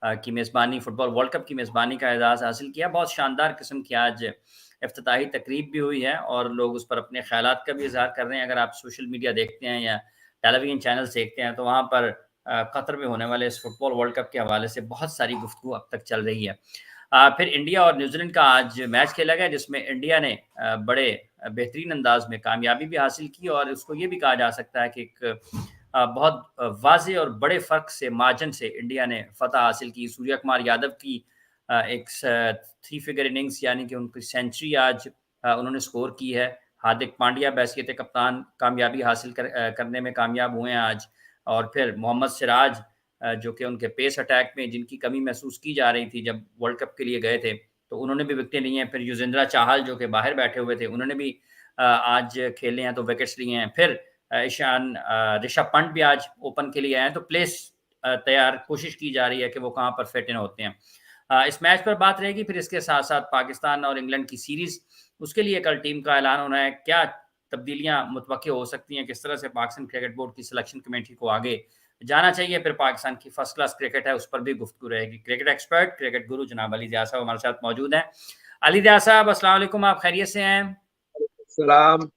की मेज़बानी, football world cup की मेज़बानी का एज़ाज़ हासिल किया। बहुत शानदार किस्म की आज इफ्तिताही तकरीब भी हुई है और लोग उस पर अपने ख़यालात का भी इज़हार कर रहे हैं। अगर आप सोशल मीडिया देखते हैं या टेलीविज़न चैनल्स देखते हैं, तो वहाँ पर कतर में होने वाले इस फुटबॉल वर्ल्ड कप के हवाले से बहुत सारी गुफ्तगू अब तक चल रही है। फिर इंडिया और न्यूज़ीलैंड का आज मैच खेला गया, जिसमें इंडिया ने बड़े बेहतरीन अंदाज़ में कामयाबी भी हासिल की और उसको ये भी कहा जा सकता है कि एक बहुत वाज़ेह और बड़े फ़र्क से, मार्जिन से इंडिया ने फ़तह हासिल की। सूर्या कुमार यादव की एक 3 फिगर इनिंग्स, यानी कि उनकी सेंचुरी आज उन्होंने स्कोर की है। हार्दिक पांड्या बहैसियत कप्तान कामयाबी हासिल करने में कामयाब हुए हैं आज। और फिर मोहम्मद सिराज, जो कि उनके पेस अटैक में जिनकी कमी महसूस की जा रही थी जब वर्ल्ड कप के लिए गए थे, तो उन्होंने भी विकेटें ली हैं। फिर युज़वेंद्र चहल, जो कि बाहर बैठे हुए थे, उन्होंने भी आज खेले हैं, तो विकेट्स लिए हैं। फिर ऋषभ पंत भी आज ओपन के लिए आए हैं, तो प्लेस तैयार कोशिश की जा रही है कि वो कहाँ पर फिट इन होते हैं। इस मैच पर बात रहेगी। फिर इसके साथ-साथ पाकिस्तान और इंग्लैंड की सीरीज़, उसके लिए कल टीम का ऐलान होना है। क्या तब्दीलियाँ मुतवक्किल हो सकती हैं? किस तरह से पाकिस्तान क्रिकेट बोर्ड की सिलेक्शन कमेटी को आगे जाना चाहिए? फिर पाकिस्तान की फर्स्ट क्लास क्रिकेट है, उस पर भी गुफ्तगू रहेगी। क्रिकेट एक्सपर्ट, क्रिकेट गुरु जनाब अली दियार साहब हमारे साथ मौजूद हैं। अली दियार साहब, अस्सलाम वालेकुम, आप खैरियत से हैं? सलाम।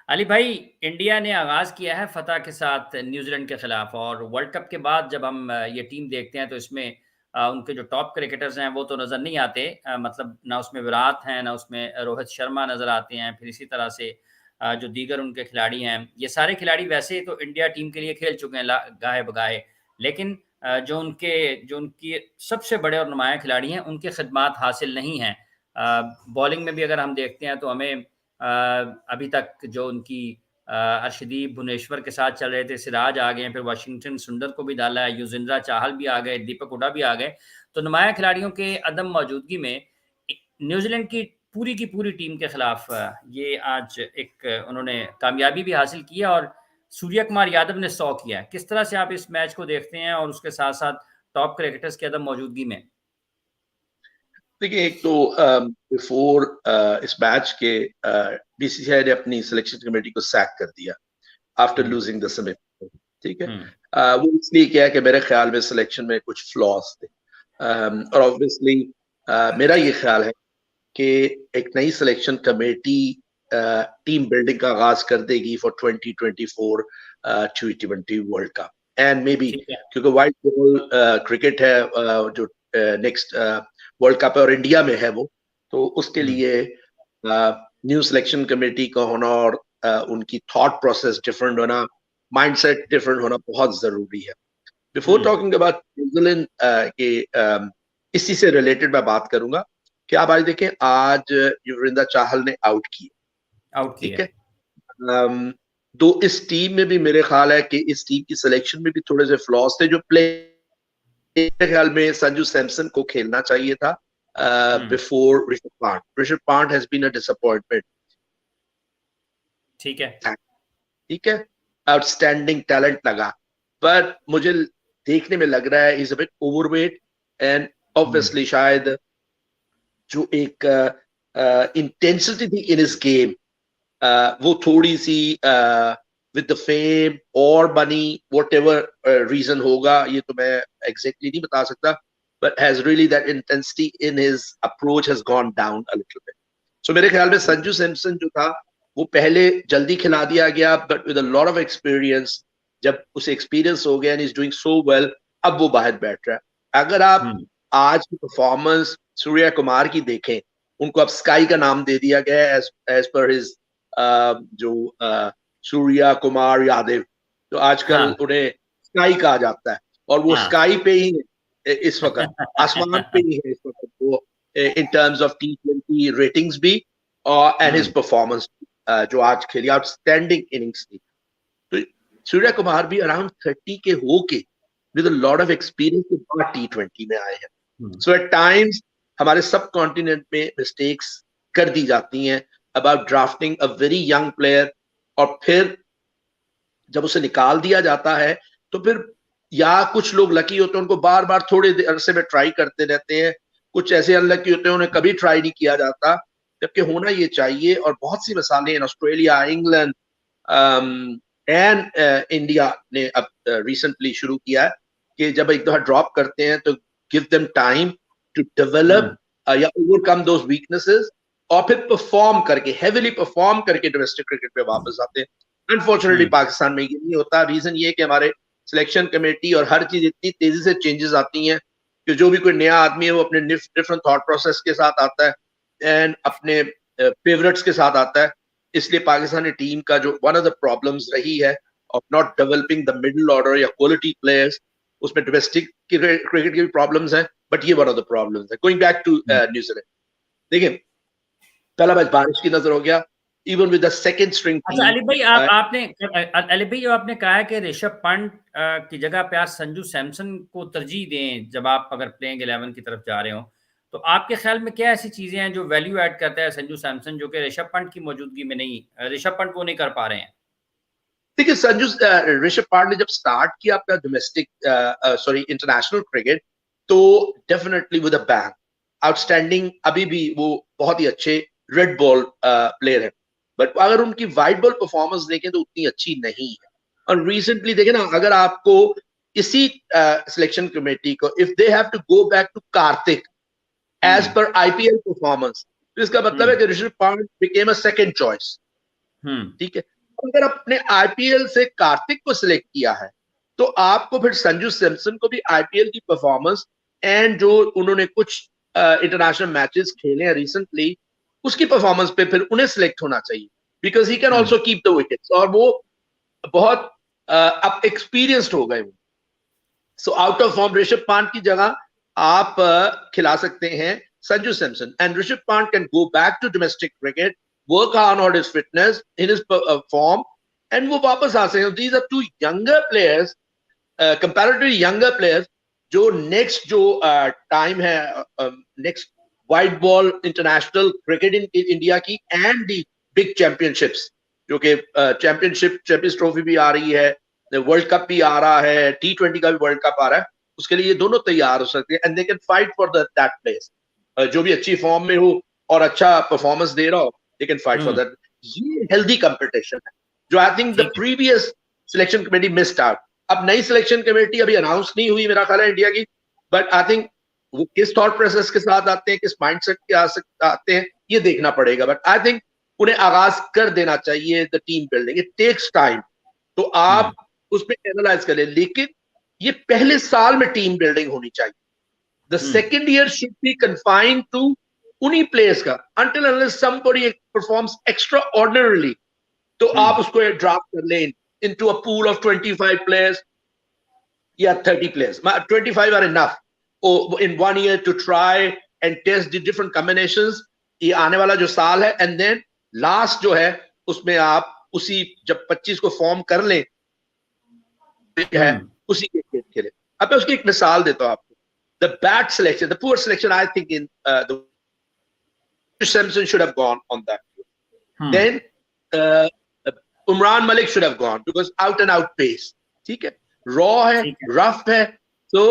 अली भाई, इंडिया ने आगाज़ किया है फ़तह के साथ न्यूज़ीलैंड के खिलाफ, और वर्ल्ड कप के बाद जब हम ये टीम देखते हैं, तो इसमें उनके जो टॉप क्रिकेटर्स हैं वो तो नज़र नहीं आते। मतलब ना उसमें विराट हैं, ना उसमें रोहित शर्मा नज़र आते हैं। फिर इसी तरह से जो दीगर उनके खिलाड़ी हैं, ये सारे खिलाड़ी वैसे तो इंडिया टीम के लिए खेल चुके हैं गाहे-बगाहे, लेकिन जो उनकी सबसे बड़े और नुमायाँ खिलाड़ी हैं, उनकी खिदमात हासिल नहीं हैं। बॉलिंग में भी अगर हम देखते हैं, तो हमें अभी तक जो उनकी अर्शदीप भुवनेश्वर के साथ चल रहे थे, सिराज आ गए हैं, फिर वाशिंगटन सुंदर को भी डाला है, युज़वेंद्र चहल भी आ गए, दीपक हुडा भी आ गए। तो नुमायाँ खिलाड़ियों के अदम मौजूदगी में न्यूज़ीलैंड की पूरी टीम के खिलाफ ये आज एक उन्होंने कामयाबी भी हासिल की है और सूर्या कुमार यादव ने 100 किया है। किस तरह से आप इस मैच को देखते हैं और उसके साथ-साथ टॉप क्रिकेटर्स की अदम मौजूदगी में? देखिए, एक तो बिफोर इस मैच के बीसीसीआई ने अपनी सिलेक्शन कमेटी को सैक कर दिया आफ्टर लूजिंग द सेमीफाइनल। ठीक है। वो इसलिए किया कि मेरे ख्याल में सिलेक्शन में कुछ फ्लॉज थे, और ऑब्वियसली मेरा ये ख्याल है कि एक नई सिलेक्शन कमेटी टीम बिल्डिंग का आगाज कर देगी for 2024 T20 world cup, and may be क्योंकि वाइट बॉल क्रिकेट है जो नेक्स्ट वर्ल्ड कप है और इंडिया में है वो, तो उसके लिए न्यू सिलेक्शन कमेटी का होना और उनकी थॉट प्रोसेस डिफरेंट होना, माइंडसेट डिफरेंट होना बहुत जरूरी है। बिफोर टॉकिंग अबाउट न्यूजीलैंड के इसी से रिलेटेड मैं बात करूंगा कि आप आज देखें, आज युजवेंद्र चहल ने आउट किया, ठीक है। तो इस टीम में भी मेरे ख्याल है कि इस टीम की सिलेक्शन में भी थोड़े से फ्लॉज थे। जो प्ले मेरे ख्याल में संजू सैमसन को खेलना चाहिए था before Rishabh Pant. Rishabh Pant has been a disappointment. ठीक है, ठीक है, आउटस्टैंडिंग टैलेंट लगा, पर मुझे देखने में लग रहा है is a bit overweight, and obviously शायद जो एक इंटेंसिटी थी इन इस गेम, वो थोड़ी सी विद द फेम और बनी, व्हाटएवर रीजन होगा, ये तो मैं एग्जैक्टली नहीं बता सकता, but has really that intensity in his approach has gone down a little bit. So मेरे ख्याल में संजू सैमसन जो था वो पहले जल्दी खिला दिया गया, but with a lot of experience, जब उसे एक्सपीरियंस हो गया and he's doing so well, अब वो बाहर बैठ रहा है। अगर आप आज की परफॉर्मेंस सूर्या कुमार की देखें, उनको अब स्काई का नाम दे दिया गया है एज पर हिज जो सूर्या कुमार यादव, तो आजकल उन्हें स्काई कहा जाता है, और वो स्काई पे ही इस वक्त आसमान पे ही है इस वक्त वो, in terms of T20 ratings भी और एंड हिज परफॉर्मेंस जो आज खेली, आउटस्टैंडिंग इनिंग्स थी। तो सूर्या कुमार भी अराउंड 30 के होके with a lot of experience के बाद T20 में आए हैं। सो एट टाइम्स हमारे सब कॉन्टिनेंट में मिस्टेक्स कर दी जाती हैं about drafting a very young player, और फिर जब उसे निकाल दिया जाता है तो फिर या कुछ लोग लकी होते हैं, उनको बार बार थोड़े अरसे में ट्राई करते रहते हैं, कुछ ऐसे अनलकी होते हैं उन्हें कभी ट्राई नहीं किया जाता, जबकि होना ये चाहिए। और बहुत सी मिसालें in Australia, England and India ने अब रिसेंटली शुरू किया है कि जब एक दफा ड्रॉप करते हैं तो give them time to develop या ओवरकम दोज वीकनेसेस, और फिर परफॉर्म करके, हेवीली परफॉर्म करके डोमेस्टिक क्रिकेट पे वापस आते हैं। अनफॉर्चुनेटली पाकिस्तान में ये नहीं होता। रीजन ये कि हमारे सिलेक्शन कमेटी और हर चीज इतनी तेजी से चेंजेस आती हैं कि जो भी कोई नया आदमी है वो अपने डिफरेंट थॉट प्रोसेस के साथ आता है एंड अपने फेवरेट्स के साथ आता है। इसलिए पाकिस्तानी टीम का जो वन ऑफ द प्रॉब्लम्स रही है of not developing the middle order या क्वालिटी प्लेयर्स, उसमें डोमेस्टिक क्रिकेट की भी प्रॉब्लम्स हैं, बट ये वन ऑफ द प्रॉब्लम्स है। गोइंग बैक टू न्यूजीलैंड, देखिए पहला मैच बारिश की नजर हो गया, even with the second string. अच्छा अली भाई, अली भाई आपने कहा है कि ऋषभ पंत की जगह पे आज संजू सैमसन को तरजीह दें जब आप अगर प्लेइंग 11 की तरफ जा रहे हो, तो आपके ख्याल में क्या ऐसी चीजें हैं जो वैल्यू ऐड करता है संजू सैमसन जो कि ऋषभ पंत की मौजूदगी में नहीं, ऋषभ पंत वो नहीं कर पा रहे हैं? देखिए ऋषभ पंत ने जब स्टार्ट किया अपना डोमेस्टिक इंटरनेशनल क्रिकेट, तो definitely with a bang, outstanding, अभी भी वो बहुत ही अच्छे रेड बॉल प्लेयर है, बट अगर उनकी वाइट बॉल परफॉर्मेंस देखें तो उतनी अच्छी नहीं है। और रिसेंटली देखें ना, अगर आपको इसी सिलेक्शन कमेटी को if they have to go back to Karthik age पर आईपीएल परफॉर्मेंस, तो इसका मतलब है कि Rishabh Pant became a second choice. ठीक है, अगर आपने आईपीएल से कार्तिक को सिलेक्ट किया है तो आपको फिर संजू सैमसन को भी आईपीएल की परफॉर्मेंस एंड जो उन्होंने कुछ इंटरनेशनल मैचेस खेले हैं रिसेंटली, उसकी परफॉर्मेंस पे फिर उन्हें सिलेक्ट होना चाहिए, because he can also keep the wickets, और वो बहुत अब एक्सपीरियंस्ड हो गए। So out of form Rishabh Pant की जगह आप खिला सकते हैं Sanju Samson, and Rishabh Pant can go back to domestic cricket, work on his fitness, in his form, and वो वापस आ सकते हैं। These are two younger players, comparatively younger players, जो next जो time है next white ball international cricket in India की and the big championships, जो कि चैंपियंस ट्रॉफी भी आ रही है, वर्ल्ड कप भी आ रहा है, T20 का भी वर्ल्ड कप आ रहा है, उसके लिए ये दोनों तैयार हो सकते हैं, and they can fight for that place। जो भी अच्छी फॉर्म में हो और अच्छा परफॉर्मेंस दे रहा हो, they can fight for that। ये healthy competition है जो I think the previous selection committee missed out। अब नई सिलेक्शन कमेटी अभी अनाउंस नहीं हुई मेरा ख्याल है इंडिया की, बट आई थिंक वो किस थॉट प्रोसेस के साथ आते हैं, किस माइंडसेट के आते हैं, ये देखना पड़ेगा। बट आई थिंक उन्हें आगाज कर देना चाहिए the team building, it takes time, तो आप उसमें एनालाइज करें, लेकिन ये पहले साल में टीम बिल्डिंग होनी चाहिए। The second year should be confined to उन्हीं प्लेयर्स का, until unless somebody performs extraordinarily, तो आप उसको ड्राफ्ट कर लें into a pool of 25 players या 30 players। 25 are enough in 1 year to try and test the different combinations, ये आने वाला जो साल है, and then last जो है उसमें आप उसी जब 25 को फॉर्म कर लें है उसी के खेले। अब मैं उसकी एक मिसाल देता हूं आपको, the bad selection, the poor selection I think in the Samson should have gone on that. Then Imran Malik should have gone because out and out pace. ठीक है, raw है, rough है, so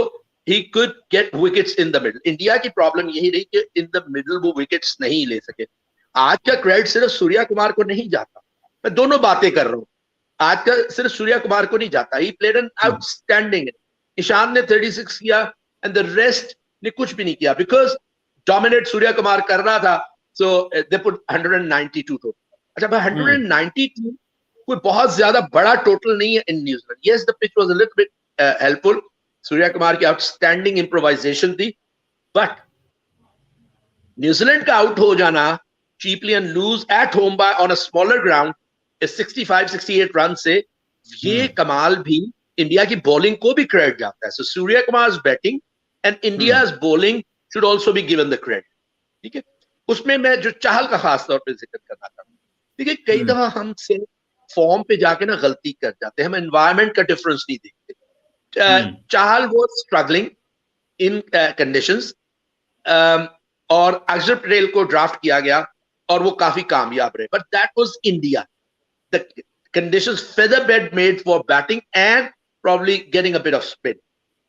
he could get wickets in the middle। India की problem यही रही कि in the middle वो wickets नहीं ले सके। आज का क्रेडिट सिर्फ सूर्या कुमार को नहीं जाता, मैं दोनों बातें कर रहा हूँ, आज का सिर्फ सूर्या कुमार को नहीं जाता। He played an outstanding। Ishan ने 36 किया and the rest ने कुछ भी नहीं किया because dominate सूर्या कुमार कर रहा था, so they put 192 total। अच्छा भाई 192 कोई बहुत ज्यादा बड़ा टोटल नहीं है in New Zealand. yes the pitch was a little bit helpful, Surya Kumar की आउटस्टैंडिंग इम्प्रोवाइजेशन थी, बट न्यूजीलैंड का आउट हो जाना cheaply and lose at home by on a smaller ground is 65-68 run से, ये कमाल भी इंडिया की बॉलिंग को भी क्रेडिट जाता है। so Surya Kumar batting and India's bowling should also be given the credit। ठीक है, उसमें मैं जो चाहल का खास तौर पे जिक्र करना था, ठीक है, कई दफा हम से फॉर्म पे जाके ना गलती कर जाते हैं, हम एनवायरनमेंट का डिफरेंस नहीं देखते। चाहल वो स्ट्रगलिंग इन कंडीशंस, और अक्षर पटेल को ड्राफ्ट किया गया और वो काफी कामयाब रहे, but that was India, the conditions feather bed made for batting and probably getting a bit of spin.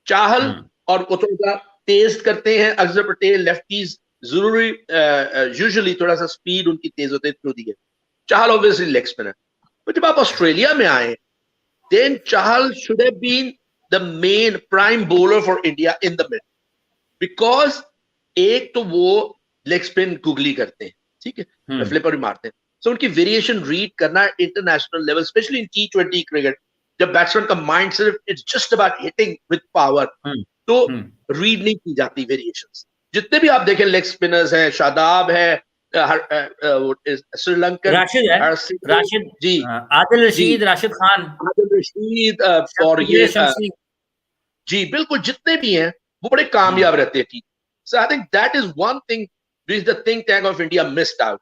Chahal और वो थोड़ा तेज करते हैं, अक्षर पटेल लेफ्टीज जरूरी यूजुअली थोड़ा सा स्पीड उनकी तेज होती है through the game. Chahal obviously leg spinner, but जब आप ऑस्ट्रेलिया में आए, then Chahal should have been the main prime bowler for India in the middle. Because एक तो वो लेग स्पिन गुगली करते हैं, ठीक है, फ्लिपर भी मारते हैं, so उनकी वेरिएशन रीड करना international level, specially in T20 cricket, जब बैट्समैन का माइंड सिर्फ it's just about hitting with power, तो रीड नहीं की जाती वेरिएशंस. जितने भी आप देखें लेग स्पिनर्स हैं, शादाब है, श्रीलंकन राशिद जी, आदिल रशीद, राशिद खान, आदिल रशीद, और ये जी बिल्कुल, जितने भी हैं वो बड़े कामयाब रहते हैं team. So I think that is one thing which the think tank of India missed out,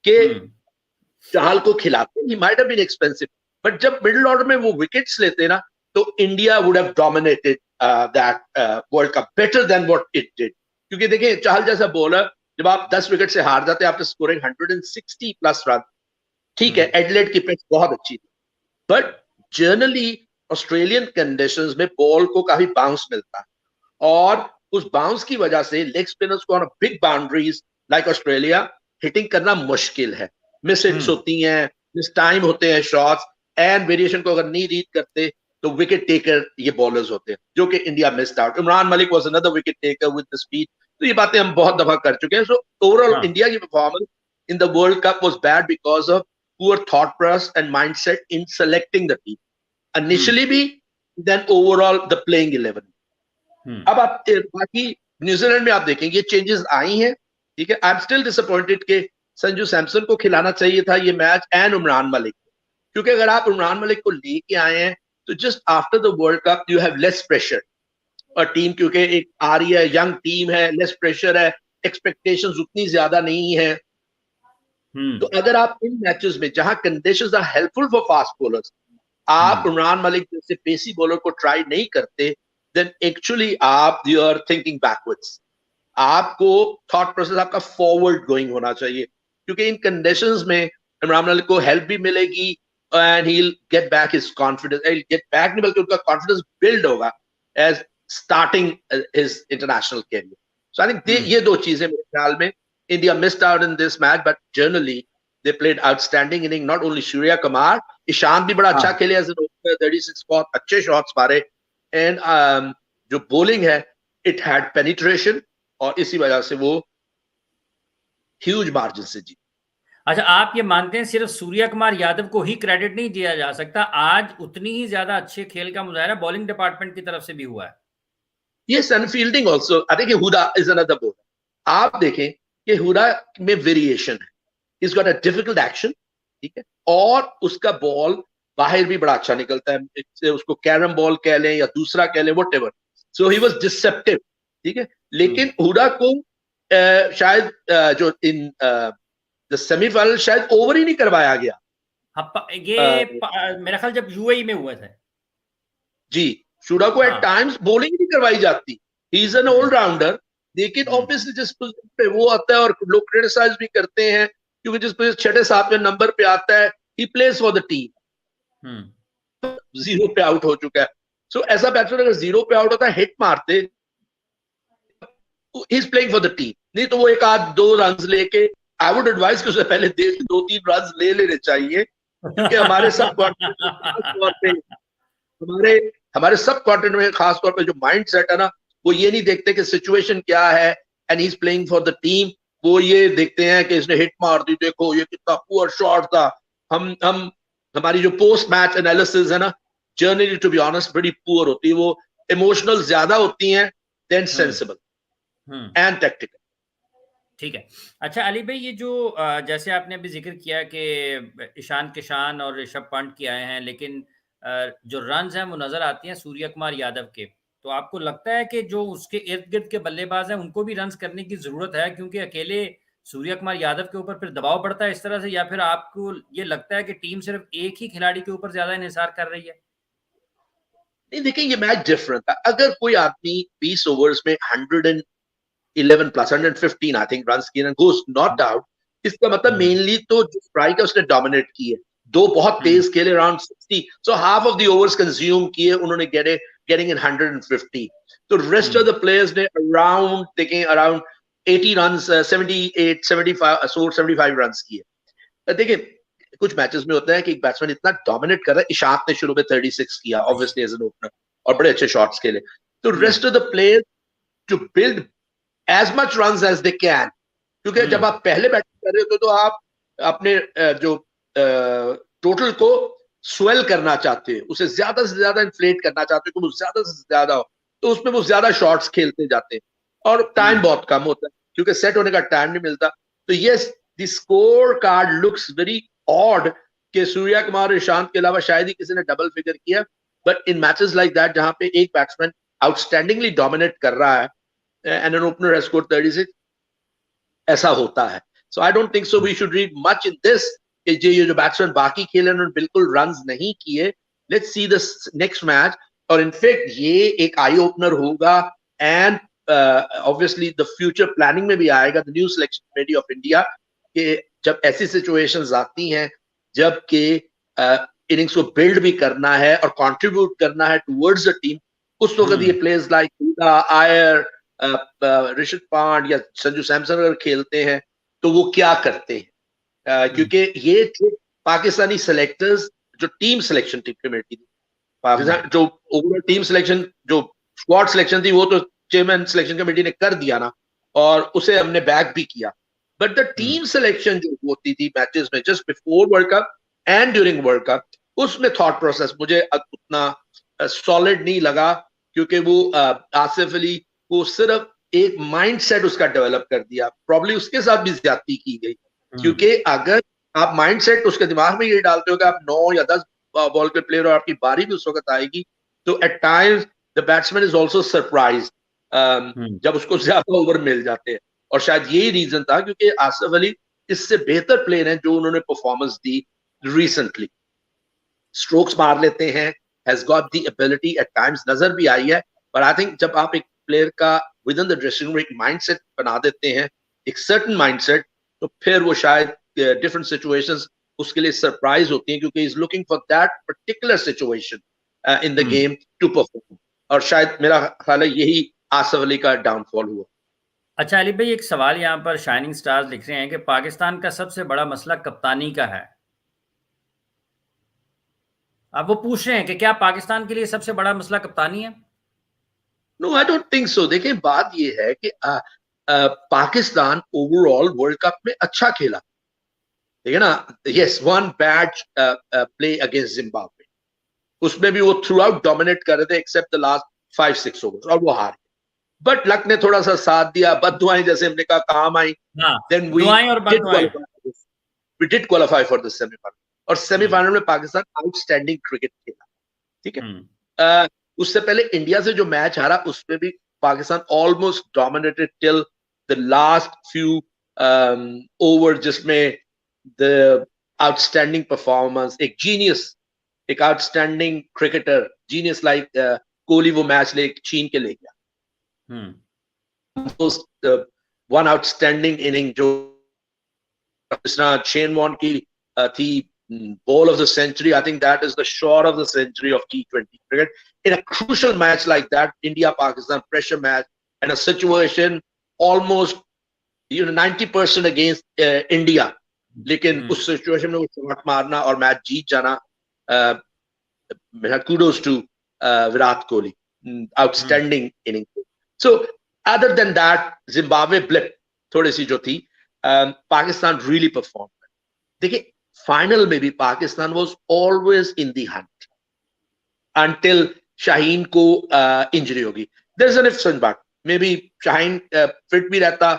के चाहल को खिलाते, he might have been expensive, but जब मिडिल ऑर्डर में वो विकेट्स लेते ना, तो India would have dominated that world cup better than what it did. क्योंकि देखिए चाहल जैसा बॉलर, जब आप 10 विकेट से हार जाते हैं आफ्टर स्कोरिंग 160 प्लस रन, ठीक है, एडिलेड की पिच बहुत अच्छी थी, बट जनरली ऑस्ट्रेलियन कंडीशंस में बॉल को काफी बाउंस मिलता है, और उस बाउंस की वजह से लेग स्पिनर्स को on big boundaries like Australia hitting करना मुश्किल है. मिस हिट्स होती हैं, मिस टाइम होते हैं शॉट्स, एंड वेरिएशन को अगर नहीं रीड करते तो विकेट टेकर ये बॉलर्स होते हैं, जो कि India missed out. Imran Malik was another wicket taker with the speed. तो ये बातें हम बहुत दफा कर चुके हैं. सो ओवरऑल इंडिया की performance in the world cup was bad because of poor thought process and mindset in selecting the team initially भी, देन ओवरऑल द प्लेइंग 11. अब आप बाकी न्यूजीलैंड में आप देखेंगे चेंजेस आई हैं, ठीक है. आई एम स्टिल डिसअपॉइंटेड के संजू सैमसन को खिलाना चाहिए था ये मैच, एंड इमरान मलिक, क्योंकि अगर आप इमरान मलिक को लेके आए हैं तो just after the world cup you have less pressure, और टीम क्योंकि एक आ रही है, यंग टीम है, लेस प्रेशर है, एक्सपेक्टेशंस उतनी ज्यादा नहीं है. तो अगर आप इन मैचेस में जहां conditions are helpful for fast bowlers, आप इमरान मलिक जैसे पेसी बॉलर को ट्राई नहीं करते, देन एक्चुअली आप यू आर थिंकिंग बैकवर्ड्स. आपको थॉट प्रोसेस आपका फॉरवर्ड गोइंग होना चाहिए, क्योंकि इन कंडीशंस में इमरान मलिक को हेल्प भी मिलेगी, and he will get back his confidence, get back नहीं बल्कि उनका कॉन्फिडेंस बिल्ड होगा as starting his international career. So I think ये दो चीजें मेरे ख्याल में India missed out in this match, but generally they played outstanding inning. Not only Suryakumar, Ishan भी बड़ा अच्छा खेले एज एन ओपनर, 36 बहुत अच्छे शॉट्स मारे, एंड जो बॉलिंग है इट हैड पेनिट्रेशन, और इसी वजह से वो ह्यूज मार्जिन से जीते. अच्छा, आप ये मानते हैं सिर्फ सूर्यकुमार यादव को ही क्रेडिट नहीं दिया जा सकता, आज उतनी ही ज्यादा अच्छे खेल का मुजाहरा बॉलिंग डिपार्टमेंट की तरफ से भी हुआ है? Yes, and fielding also. I think Hooda is another bowler. आप देखें कि हुडा में वेरिएशन है, is got a difficult action, ठीक है, और उसका बॉल बाहर भी बड़ा अच्छा निकलता है, उसको कैरम बॉल कह लें या दूसरा कह लें, whatever. So he was deceptive, ठीक है. लेकिन हुडा को शायद जो इन द सेमीफाइनल शायद ओवर ही नहीं करवाया गया. मेरा ख्याल जब यूएई में हुए थे जी, हुडा को एट टाइम्स बॉलिंग ही नहीं करवाई जाती. ही इज एन ऑलराउंडर, लेकिन ऑब्वियसली जिस पोजीशन पे वो आता है, और लोग क्रिटिसाइज भी करते हैं, क्योंकि जिस पोजीशन 6-7वें नंबर पे आता है, he plays for the team. 0 पे आउट हो चुका है. सो ऐसा बैट्समैन अगर 0 पे आउट होता है, हिट मारते, he is playing for the team. नहीं तो वो एक आध 2 रन लेके, आई वुड एडवाइस कि उससे पहले 2-3 रन ले लेने चाहिए, क्योंकि हमारे सब हमारे सब कॉन्टिनेंट में खास तौर पे जो माइंड सेट है ना, वो ये नहीं देखते कि सिचुएशन क्या है and he is playing for the team. वो ये देखते हैं कि इसने हिट मार दी, देखो ये कितना पुअर शॉट था. हम हमारी जो पोस्ट मैच एनालिसिस है ना, जर्नली टू बी ऑनेस्ट बड़ी पुअर होती है. वो इमोशनल ज्यादा होती हैं देन सेंसिबल एंड टैक्टिकल. ठीक है. अच्छा अली भाई, ये जो जैसे आपने अभी जिक्र किया कि ईशान किशान और ऋषभ पंत की आए हैं, लेकिन जो रन्स हैं वो नजर आती हैं सूर्यकुमार यादव के, तो आपको लगता है कि जो उसके इर्द गिर्द के बल्लेबाज हैं उनको भी रन्स करने की जरूरत है, क्योंकि अकेले सूर्यकुमार यादव के ऊपर फिर दबाव पड़ता है इस तरह से, या फिर आपको ये लगता है कि टीम सिर्फ एक ही खिलाड़ी के ऊपर ज्यादा इन्हिसार कर रही है? नहीं, देखिए ये मैच डिफरेंट था. अगर कोई आदमी 20 ओवर्स में 111 प्लस 115 आई थिंक रन्स किए, गोस नॉट आउट, इसका मतलब मेनली तो जो स्ट्राइक है उसने डोमिनेट किए. 2 बहुत तेज खेले, around 60, so half of the overs consume किए उन्होंने, गेटिंग इन 150. तो रेस्ट ऑफ द प्लेयर्स ने अराउंड 80 रन्स, 78 75 रन्स किए. देखिए कुछ मैचेस में होता है कि एक बैट्समैन इतना डोमिनेट कर रहा है. इशाक ने शुरू में 36 किया ऑब्वियसली एज एन ओपनर, और बड़े अच्छे शॉट्स खेले। तो rest of the players to build as much runs as they can, क्योंकि जब आप पहले बैटिंग कर रहे हो तो आप अपने जो टोटल को स्वेल करना चाहते हैं, उसे ज्यादा से ज्यादा इन्फ्लेट करना चाहते हैं कि वो ज्यादा से ज्यादा हो, तो उसमें वो ज्यादा शॉट्स खेलते जाते हैं और टाइम बहुत कम होता है क्योंकि सेट होने का टाइम नहीं मिलता। तो yes, the score card looks very odd कि सूर्या कुमार और ईशांत के अलावा शायद ही किसी ने डबल फिगर किया, but in matches like that जहां पे एक बैट्समैन आउटस्टैंडिंगली डोमिनेट कर रहा है and an opener has scored 36, ऐसा होता है। So I don't think so we should read much in this कि ये जो बैट्समैन बाकी खेले उन्होंने बिल्कुल रन्स नहीं किए। Let's see the next match, और इनफैक्ट ये एक आई ओपनर होगा and obviously the future planning में भी आएगा the new selection committee of India कि जब ऐसी सिचुएशंस आती हैं जबकि इनिंग्स को बिल्ड भी करना है और कंट्रीब्यूट करना है टुवर्ड्स द टीम, उस वक्त ये प्लेयर्स लाइक आयर, ऋषभ पांड या संजू सैमसन अगर खेलते हैं तो वो क्या करते हैं, क्योंकि ये पाकिस्तानी सेलेक्टर्स जो टीम सिलेक्शन टीम कमेटी थी, पाकिस्तान जो ओवरऑल टीम सिलेक्शन जो स्क्वाड सिलेक्शन थी वो तो चेयरमैन सिलेक्शन कमेटी ने कर दिया ना, और उसे हमने बैक भी किया, बट द टीम सिलेक्शन जो होती थी मैचेस में just before world cup and during world cup, उसमें थॉट प्रोसेस मुझे उतना सॉलिड नहीं लगा, क्योंकि वो आसिफ अली को सिर्फ एक माइंडसेट उसका डेवलप कर दिया, प्रॉब्ली उसके साथ भी ज्यादती की गई, क्योंकि अगर आप माइंडसेट उसके दिमाग में ये डालते हो कि आप 9 या 10 बॉल के प्लेयर और आपकी बारी भी उस वक्त आएगी, तो at times the batsman is also surprise जब उसको ज्यादा ओवर मिल जाते हैं, और शायद यही रीजन था क्योंकि आसिफ अली इससे बेहतर प्लेयर हैं जो उन्होंने परफॉर्मेंस दी रिसेंटली, स्ट्रोक्स मार लेते हैं, has got the ability at times, नजर भी आई है, पर आई थिंक जब आप एक प्लेयर का with in the dressing room एक माइंडसेट बना देते हैं, एक सर्टेन माइंडसेट, तो फिर वो शायद डिफरेंट सिचुएशंस उसके लिए सरप्राइज होती हैं, क्योंकि is looking for that particular situation in the game to perform, और शायद मेरा ख्याल है यही आसिफ अली का डाउनफॉल हुआ। अच्छा अली भाई, एक सवाल यहाँ पर शाइनिंग स्टार्स लिख रहे हैं कि पाकिस्तान का सबसे बड़ा मसला कप्तानी का है। अब वो पूछ रहे हैं कि क्या पाकिस्तान के लिए सबसे बड़ा मसला कप्तानी है? No, I don't think so. देखिए, बात ये है कि पाकिस्तान ओवरऑल वर्ल्ड कप में अच्छा खेला, ठीक है ना। Yes, one bad play against Zimbabwe, उसमें भी वो थ्रू आउट डोमिनेट कर रहे थे एक्सेप्ट द लास्ट 5-6 ओवर्स, और वो हार गए, बट लक ने थोड़ा सा साथ दिया, बददुआएं जैसे हमने कहा काम आई, then we did qualify for the semifinal, और सेमीफाइनल में पाकिस्तान आउटस्टैंडिंग क्रिकेट खेला, ठीक है। उससे पहले इंडिया से जो मैच हारा उसमें भी Pakistan almost dominated till the last few over, जिसमें द आउटस्टैंडिंग परफॉर्मेंस, एक जीनियस, एक outstanding cricketer, genius like Kohli वो मैच छीन के ले गया। वन आउटस्टैंडिंग इनिंग जो शेन वॉर्न की थी, ball of the century, I think that is the shot of the century of T20 cricket. In a crucial match like that, India-Pakistan pressure match, and a situation almost 90% against India, लेकिन उस situation में वो shot मारना और match जीत जाना, kudos to Virat Kohli, outstanding inning. So other than that, Zimbabwe blip थोड़ी सी जो थी, पाकिस्तान really performed. देखिए, फाइनल में भी Pakistan was always in the hunt until Shaheen को इंजरी होगी। There is an if such बात, मे बी शाहीन फिट भी रहता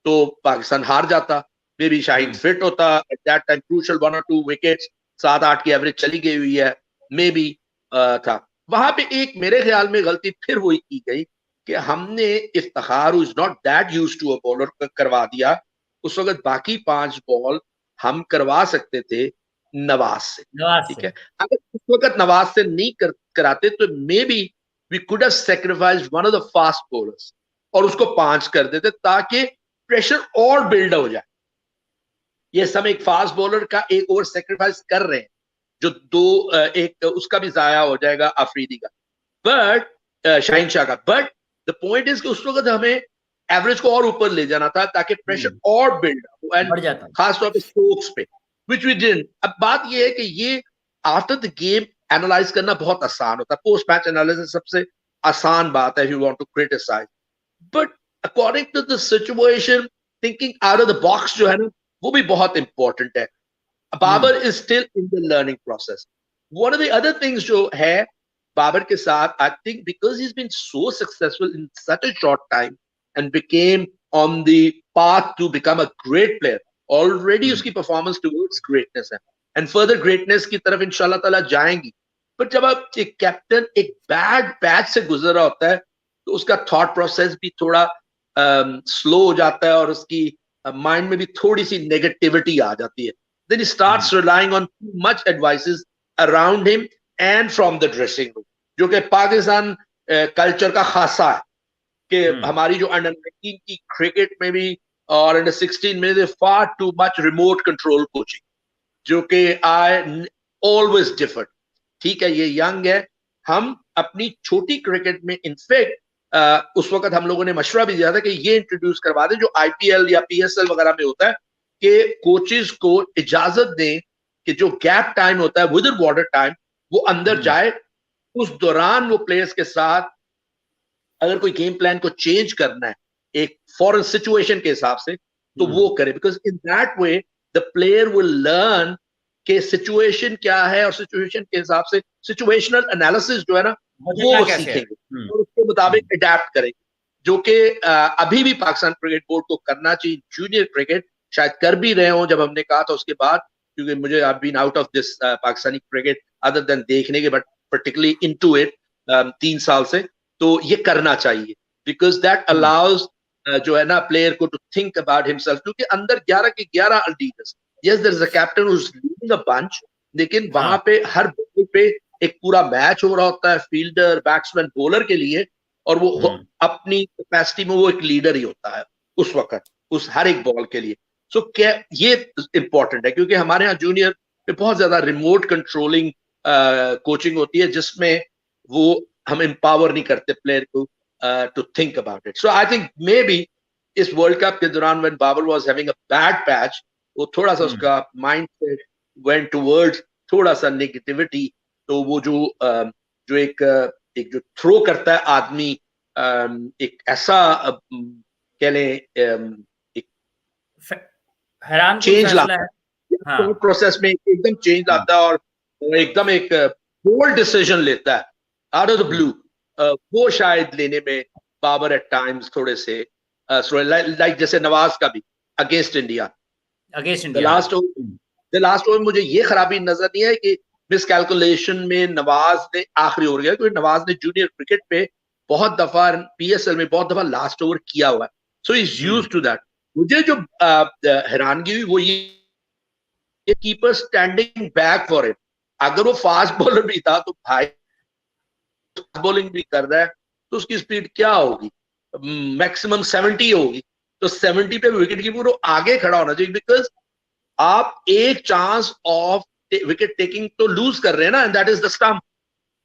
तो पाकिस्तान हार जाता, मे बी शाहीन फिट होता एट दैट टाइम, क्रूशियल 1 और 2 विकेट्स, 7-8 की एवरेज चली गई हुई है, मे बी था। वहां पे एक मेरे ख्याल में गलती फिर वही की गई कि हमने Iftikhar, who is not that used to a bowler, करवा दिया। उस वक्त बाकी 5 बॉल हम करवा सकते थे नवाज से, ठीक है। अगर उस वक्त नवाज से नहीं कराते तो maybe we could have sacrificed one of the fast bowlers और उसको 5 कर देते, ताकि प्रेशर और बिल्ड हो जाए। ये सब एक फास्ट बॉलर का एक ओवर सैक्रिफाइस कर रहे हैं, जो 2 एक उसका भी जाया हो जाएगा अफरीदी का, बट शाहीन शाह का। बट द पॉइंट इज कि उस वक्त हमें एवरेज को और ऊपर ले जाना था ताकि प्रेशर और बिल्ड हो, एंड खास तौर पे स्ट्रोक्स पे, व्हिच वी डिडंट। अब बात ये है कि ये आफ्टर द गेम एनालाइज करना बहुत आसान होता है, पोस्ट मैच एनालिसिस सबसे आसान बात है if you want to criticise, but according to the situation thinking out of the box जो है ना वो भी बहुत इंपॉर्टेंट है. Babar is still in the learning process. One of the other things जो है बाबर के साथ, I think because he has been so successful in such a short time and became on the path to become a great player, already उसकी performance towards greatness है and further greatness की तरफ इंशाल्लाह ताला जाएंगी. पर जब आप एक कैप्टन एक बैड पैच से गुजर रहा होता है तो उसका थॉट प्रोसेस भी थोड़ा स्लो हो जाता है और उसकी माइंड में भी थोड़ी सी नेगेटिविटी आ जाती है. Then he starts relying on too much advices around him and from the dressing room, जो कि पाकिस्तान कल्चर का खासा है कि हमारी जो अंडर 19 की क्रिकेट में भी और अंडर 16 में far too much remote control coaching, जो कि आई ऑलवेज डिफर. ठीक है, ये यंग है, हम अपनी छोटी क्रिकेट में इनफैक्ट उस वक्त हम लोगों ने मशवरा भी दिया था कि ये इंट्रोड्यूस करवा दें जो आईपीएल या पीएसएल वगैरह में होता है कि कोचेस को इजाजत दें कि जो गैप टाइम होता है विद वाटर टाइम वो अंदर जाए, उस दौरान वो प्लेयर्स के साथ अगर कोई गेम प्लान को चेंज करना है एक फॉरेन सिचुएशन के हिसाब से तो वो करे, because in that way the player will learn कि सिचुएशन क्या है और सिचुएशन के हिसाब से सिचुएशनल एनालिसिस जो है ना वो सीखेंगे और उसके मुताबिक अडेप्ट करेंगे, जो कि अभी भी पाकिस्तान क्रिकेट बोर्ड को करना चाहिए. जूनियर क्रिकेट शायद कर भी रहे हो जब हमने कहा था उसके बाद, क्योंकि मुझे I been out of this Pakistani cricket other than देखने के, बट पर्टिकुलरली इनटू इट 3 साल से, तो ये करना चाहिए बिकॉज दैट अलाउज जो है ना प्लेयर को टू थिंक अबाउट हिमसेल्फ, क्योंकि अंदर 11 के 11 leaders, yes there is a captain who is leading a bunch, लेकिन वहां पे हर बॉल पे एक पूरा मैच हो रहा होता है फील्डर बैट्समैन बॉलर के लिए, और वो अपनी कैपेसिटी में वो एक लीडर ही होता है उस वक्त उस हर एक बॉल के लिए. सो क्या ये इंपॉर्टेंट है क्योंकि हमारे यहाँ जूनियर पे बहुत ज्यादा रिमोट कंट्रोलिंग कोचिंग होती है जिसमें वो हम एम्पावर नहीं करते प्लेयर को to think about it. So I think maybe इस वर्ल्ड कप के दौरान when Babar was having a bad patch वो थोड़ा सा उसका माइंड सेट वेंट टुवर्ड्स थोड़ा सा नेगेटिविटी. तो वो जो एक जो थ्रो करता है आदमी एक ऐसा कह लें एक हैरान चेंज लाता है प्रोसेस में, एकदम चेंज लाता है और एकदम एक बोल्ड डिसीजन लेता है आउट ऑफ द ब्लू. वो शायद लेने में बाबर एट टाइम्स थोड़े से लाइक जैसे नवाज का भी अगेंस्ट इंडिया लास्ट ओवर मुझे ये खराबी नजर नहीं है कि मिसकैलकुलेशन में नवाज ने आखिरी ओवर गया, क्योंकि नवाज ने जूनियर क्रिकेट पे बहुत दफा पीएसएल में बहुत दफा लास्ट ओवर किया हुआ है, so is used to that. मुझे जो हैरानगी हुई वो ये keeper standing back for it. अगर वो फास्ट बॉलर भी था तो भाई बॉलिंग भी कर रहा है तो उसकी स्पीड क्या होगी, मैक्सिमम 70 होगी, तो 70 पे विकेट कीपर आगे खड़ा होना चाहिए, बिकॉज आप एक चांस ऑफ विकेट टेकिंग तो लूज कर रहे हैं ना, and that is the stump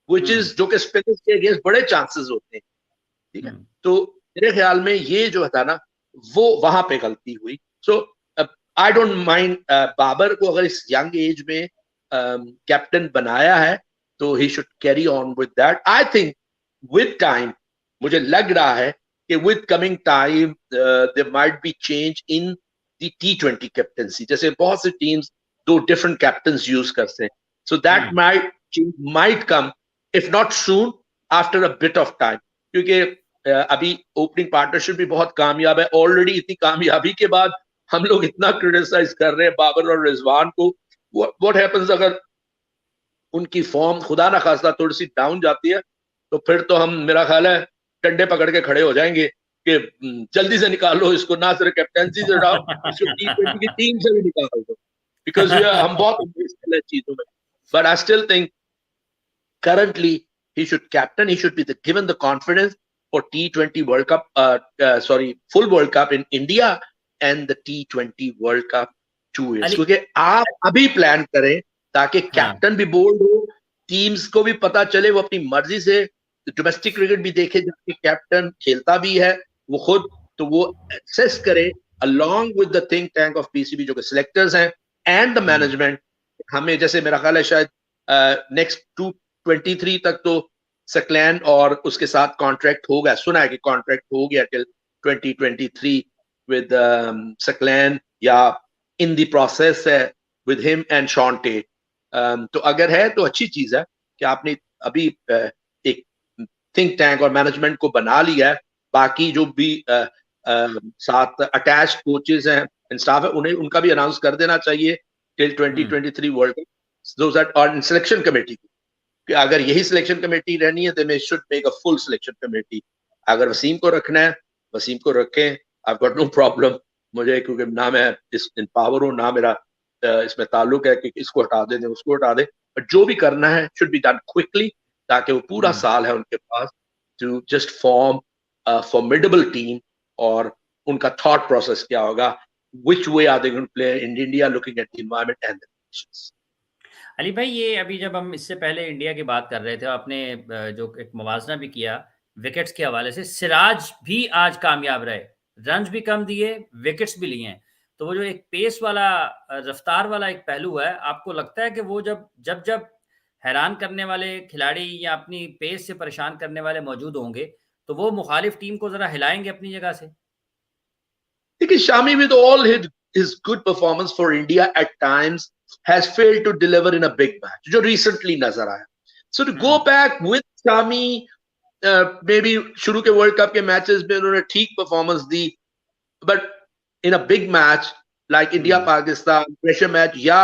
which is जो कि स्पिनर्स के अगेंस्ट बड़े चांसेस होते हैं. ठीक है, तो मेरे ख्याल में ये जो था ना वो वहां पे गलती हुई. सो आई डोंट माइंड बाबर को अगर इस यंग एज में कैप्टन बनाया है तो he should carry on with that. I think with time मुझे लग रहा है कि with coming time there might be change in the T20 captaincy. जैसे बहुत सी टीम्स 2 डिफरेंट कैप्टन्स यूज करते हैं, so that might come if not soon after a bit of time, क्योंकि अभी ओपनिंग पार्टनरशिप भी बहुत कामयाब है. ऑलरेडी इतनी कामयाबी के बाद हम लोग इतना क्रिटिसाइज कर रहे हैं बाबर और रिजवान को. व्हाट हैपेंस अगर उनकी फॉर्म खुदा ना खास्ता थोड़ी सी डाउन जाती है तो फिर तो हम मेरा ख्याल है डंडे पकड़ के खड़े हो जाएंगे कि जल्दी से निकालो इसको, ना सिर्फ कैप्टनसी से हटाओ, इसको T20 की टीम से भी निकाल दो, बिकॉज हम बहुत इन्वेस्ट हैं चीजों में. But I still think currently he should captain, he should be given the confidence for T20 World Cup, full World Cup in India and the T20 World Cup 2 years. क्योंकि आप अभी plan करें ताकि captain भी bold हो, teams को भी पता चले वो अपनी मर्जी से डोमेस्टिक क्रिकेट भी देखे जिसके कैप्टन खेलता भी है वो खुद, तो वो एक्सेस करे along with the think tank of PCB जो कि सिलेक्टर्स हैं and the management. हमें जैसे मेरा ख्याल है शायद नेक्स्ट 2023 तक तो सकलैन और उसके साथ कॉन्ट्रैक्ट होगा, सुना है कि कॉन्ट्रैक्ट हो गया टिल 2023 विद सकलैन, या इन द प्रोसेस है with him and Shaun Tait. तो अगर है तो अच्छी चीज है कि आपने अभी एक थिंक टैंक और मैनेजमेंट को बना लिया है। बाकी जो भी साथ अटैच कोचेस हैं एंड स्टाफ है, उन्हें उनका भी अनाउंस कर देना चाहिए टिल 2023 वर्ल्ड कप और सिलेक्शन कमेटी कि अगर यही सिलेक्शन कमेटी रहनी है तो मैं should make a full selection committee. अगर वसीम को रखना है वसीम को रखें, आई गॉट नो प्रॉब्लम मुझे, क्योंकि ना मैं इस इन पावर हूँ ना मेरा इसमें ताल्लुक है कि इसको हटा दे उसको हटा दे, बट जो भी करना है शुड बी डन क्विकली, ताकि वो पूरा साल है उनके पास to just form formidable team. और उनका थॉट प्रोसेस क्या होगा, which way are they going to play in India looking at the environment and the conditions। Ali भाई, ये अभी जब हम इससे पहले इंडिया की बात कर रहे थे, आपने जो एक मुवाजना भी किया विकेट्स के हवाले से, सिराज भी आज कामयाब रहे, रन्स भी कम दिए, विकेट्स भी लिए हैं। तो वो जो एक पेस वाला रफ्तार वाला एक पहलू है, आपको लगता है कि वो जब जब जब हैरान करने वाले खिलाड़ी या अपनी पेस से परेशान करने वाले मौजूद होंगे, तो वो मुखालिफ टीम को जरा हिलाएंगे अपनी जगह से? देखिए, Shami with all his good performance for India at times has failed to deliver in a big match, जो recently नजर आया। So to go back with Shami, maybe शुरू के वर्ल्ड कप के मैचेस में उन्होंने ठीक performance the, but in a big match like India Pakistan pressure match या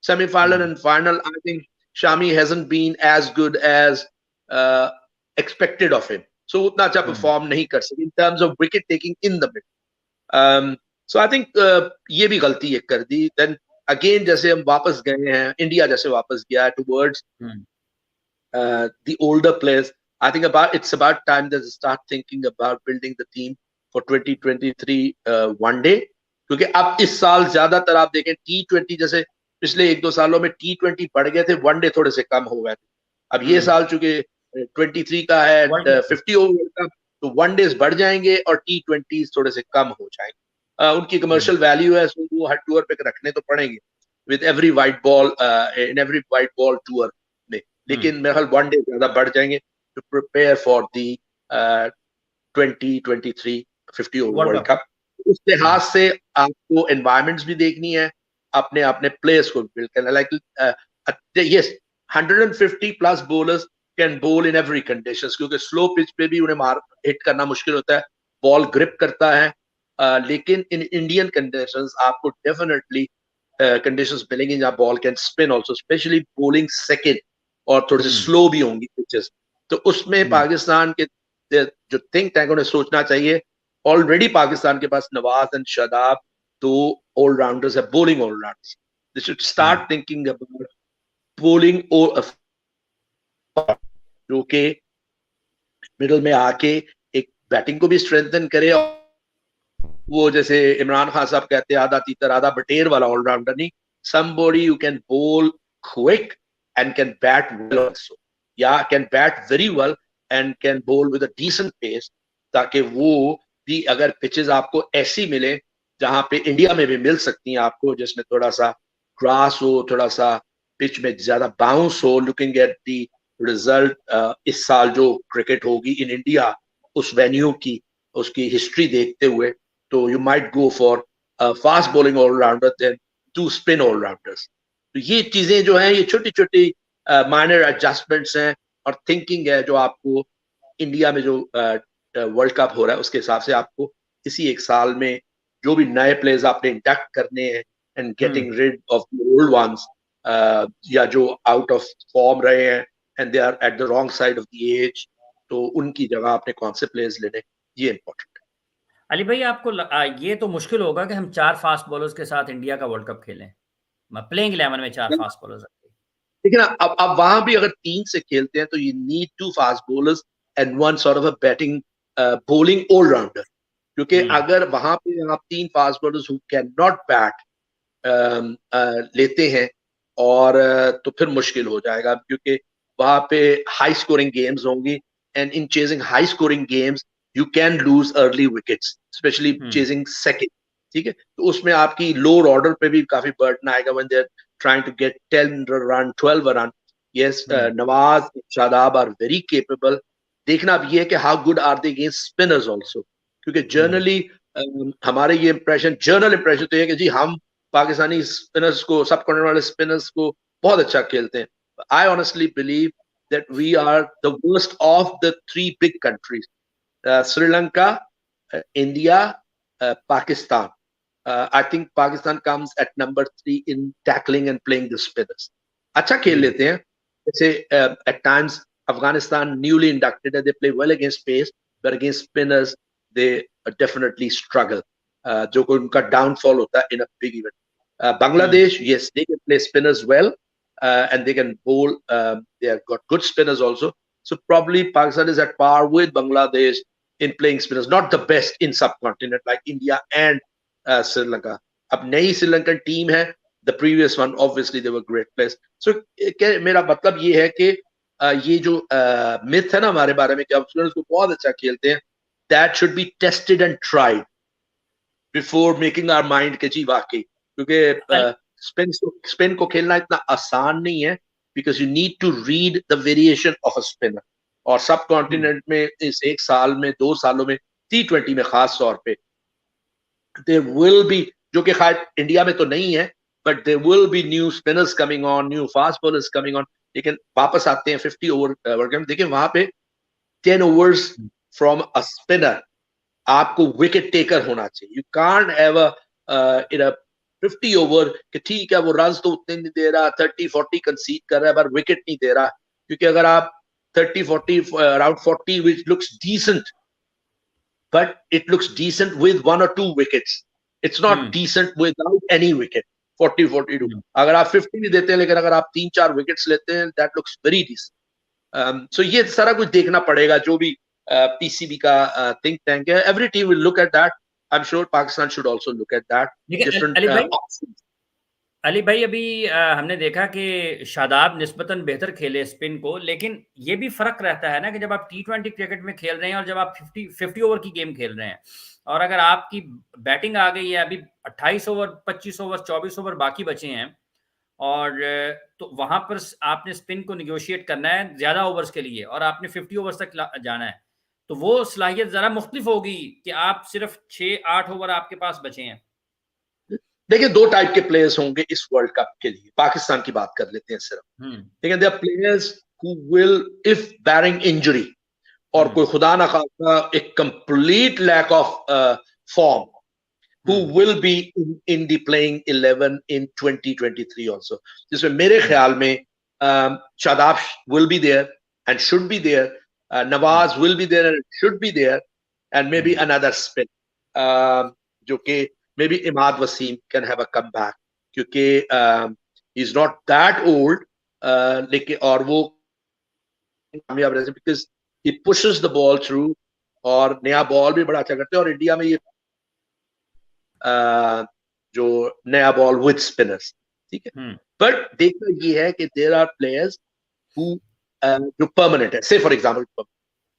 semi-final and final, I think Shami hasn't been as good as expected of him. So उतना अच्छा perform नहीं कर सके in terms of wicket taking in the middle। So I think ये भी गलती एक कर दी। Then again जैसे हम वापस गए हैं, इंडिया जैसे वापस गया towards the older players, I think it's about time that they start thinking about building the team for 2023 one day, क्योंकि अब इस साल ज्यादातर आप देखें T20, जैसे पिछले 1-2 सालों में T20 बढ़ गए थे, वनडे थोड़े से कम हो गए थे। अब ये साल चूंकि 23 का है 50 ओवर का, तो वनडेज बढ़ जाएंगे और T20 थोड़े से कम हो जाएंगे। उनकी कमर्शियल वैल्यू है, सो वो हर टूर पे रखने तो पड़ेंगे with every white ball in every white ball tour में, लेकिन मेरे ख्याल वनडे ज्यादा बढ़ जाएंगे to prepare for the 2023 50 over world cup. उस लिहाज से आपको एनवायरमेंट्स भी देखनी है, अपने अपने प्लेयर्स को बिल्ड करना। Like yes 150 plus bowlers can बोल इन एवरी कंडीशंस, क्योंकि स्लो पिच पे भी उन्हें मार हिट करना मुश्किल होता है, बॉल ग्रिप करता है। लेकिन इन इंडियन कंडीशंस आपको डेफिनेटली कंडीशंस मिलेंगी जहां ball can spin also, specially bowling second, और थोड़ी सी स्लो भी होंगी पिचेस। तो उसमें पाकिस्तान के जो थिंक टैंक उन्हें सोचना चाहिए। ऑलरेडी पाकिस्तान के पास नवाज एंड शादाब दो ऑलराउंडर्स है, bowling allrounders. They should start thinking about bowling जो कि मिडल में आके एक बैटिंग को भी स्ट्रेंथन करे, और वो जैसे इमरान खान साहब कहते हैं आधा तीतर आधा बटेर वाला ऑलराउंडर नहीं, somebody who can bowl quick and can bat well also, या can bat very well and can bowl with a decent pace, ताकि वो भी अगर पिचेस आपको ऐसी मिले जहां पे इंडिया में भी मिल सकती हैं आपको, जिसमें थोड़ा सा ग्रास हो, थोड़ा सा पिच में ज्यादा बाउंस हो, लुकिंग एट दी रिजल्ट इस साल जो क्रिकेट होगी इन इंडिया, उस वेन्यू की उसकी हिस्ट्री देखते हुए, तो you might go for fast bowling allrounder then 2 spin allrounders. तो ये चीजें जो हैं, ये छोटी छोटी माइनर एडजस्टमेंट्स हैं और थिंकिंग है जो आपको इंडिया में जो वर्ल्ड कप हो रहा है उसके हिसाब से आपको इसी एक साल में जो भी नए प्लेयर्स आपने इंडक्ट करने हैं and getting rid of old ones, या जो आउट ऑफ फॉर्म रहे हैं and they are at the wrong side of the age, तो उनकी जगह आपने कौन से प्लेयर्स लेने, ये इंपॉर्टेंट। अली भाई, आपको ये तो मुश्किल होगा कि हम 4 फास्ट बॉलर्स के साथ इंडिया का वर्ल्ड कप खेलें, प्लेइंग 11 में 4 फास्ट बॉलर्स। लेकिन अब वहां भी अगर 3 से खेलते हैं तो you need 2 fast bowlers and 1 sort of a batting bowling allrounder, क्योंकि अगर वहां पे आप 3 fast bowlers who can not bat लेते हैं और तो फिर मुश्किल हो जाएगा, क्योंकि वहां पे हाई स्कोरिंग गेम्स होंगी and in chasing high scoring games you can lose early wickets, specially chasing second. ठीक है, तो उसमें आपकी लोअर ऑर्डर पे भी काफी बर्डन आएगा when they are trying to get 10 run 12 run. Yes Nawaz, Shadab are very capable. देखना अब ये है कि how good are they against spinners also, क्योंकि जनरली हमारे ये इंप्रेशन, जनरल इंप्रेशन तो ये है कि जी हम पाकिस्तानी स्पिनर्स को, सब कॉर्नर वाले स्पिनर्स को बहुत अच्छा खेलते हैं। I honestly believe that we are the worst of the three big countries, Sri Lanka, India, Pakistan. I think Pakistan comes at number 3 in tackling and playing the spinners. अच्छा खेल लेते हैं, जैसे at times Afghanistan newly inducted and they play well against pace, but against spinners they definitely struggle. जो कोई उनका downfall होता है in a big event. Bangladesh, yes, they can play spinners well, and they can bowl. They have got good spinners also. So probably Pakistan is at par with Bangladesh in playing spinners. Not the best in subcontinent like India and Sri Lanka. अब नई Sri Lankan team है, the previous one obviously they were great players. So मेरा मतलब ये है कि ये जो myth है ना हमारे बारे में कि हम स्पिनर्स को बहुत अच्छा खेलते हैं, that should be tested and tried before making our mind कि जी वाकई, क्योंकि स्पिन को खेलना इतना आसान नहीं है, because you need to read the variation of a spinner. और सब कॉन्टिनेंट में इस एक साल में 2 सालों में T20 में खास तौर पे there will be, जो कि खैर इंडिया में तो नहीं है, but there will be new spinners coming on, new fast bowlers coming on. लेकिन वापस आते हैं 50 ओवर वर्ल्ड कप, देखिए वहां पे 10 overs from a spinner आपको विकेट टेकर होना चाहिए. You can't have in a 50 over कि ठीक है वो रन तो उतने नहीं दे रहा, 30-40 कंसीड कर रहा है पर विकेट नहीं दे रहा, क्योंकि अगर आप 30-40 around 40 which looks decent, but it looks decent with 1 or 2 wickets, it's not decent without any wicket. 40-42 अगर आप 50 भी देते हैं लेकिन अगर आप 3-4 विकेट्स लेते हैं, that looks very decent. So ये सारा कुछ देखना पड़ेगा, जो भी PCB का think tank है, every team will look at that. I'm sure Pakistan should also look at that. Different options. Ali भाई अभी हमने देखा कि शादाब निस्बतन बेहतर खेले स्पिन को, लेकिन ये भी फर्क रहता है ना कि जब आप T20 क्रिकेट में खेल रहे हैं और जब आप 50 ओवर की गेम खेल रहे हैं, और अगर आपकी बैटिंग आ गई है, अभी 28 ओवर 25 ओवर 24 ओवर बाकी बचे हैं, और तो वहां पर आपने स्पिन को निगोशिएट करना है ज्यादा ओवर्स के लिए और आपने 50 ओवर्स तक जाना है, तो वो सलाहियत जरा मुख्तलिफ होगी कि आप सिर्फ 6-8 ओवर आपके पास बचे हैं. देखिए 2 टाइप के प्लेयर्स होंगे इस वर्ल्ड कप के लिए. पाकिस्तान की बात कर लेते हैं सिर्फ. देखिए there are players who will, if barring injury और कोई खुदा ना खास्ता एक complete lack of form, who will be in the playing 11 in 2023 also, जिसमें मेरे ख्याल में Shadab will be there and should be there, Nawaz will be there and should be there, and maybe another spin, जो कि maybe Waseem can have a comeback, क्योंकि he's not that old, लेकिन और वो कामयाब रहे because he pushes the ball through और नया बॉल भी बड़ा अच्छा करते हैं. और इंडिया में ये जो नया बॉल विद स्पिनर्स, ठीक है, बट देखना ये है कि देयर आर प्लेयर्स हु जो परमानेंट है, से फॉर एग्जांपल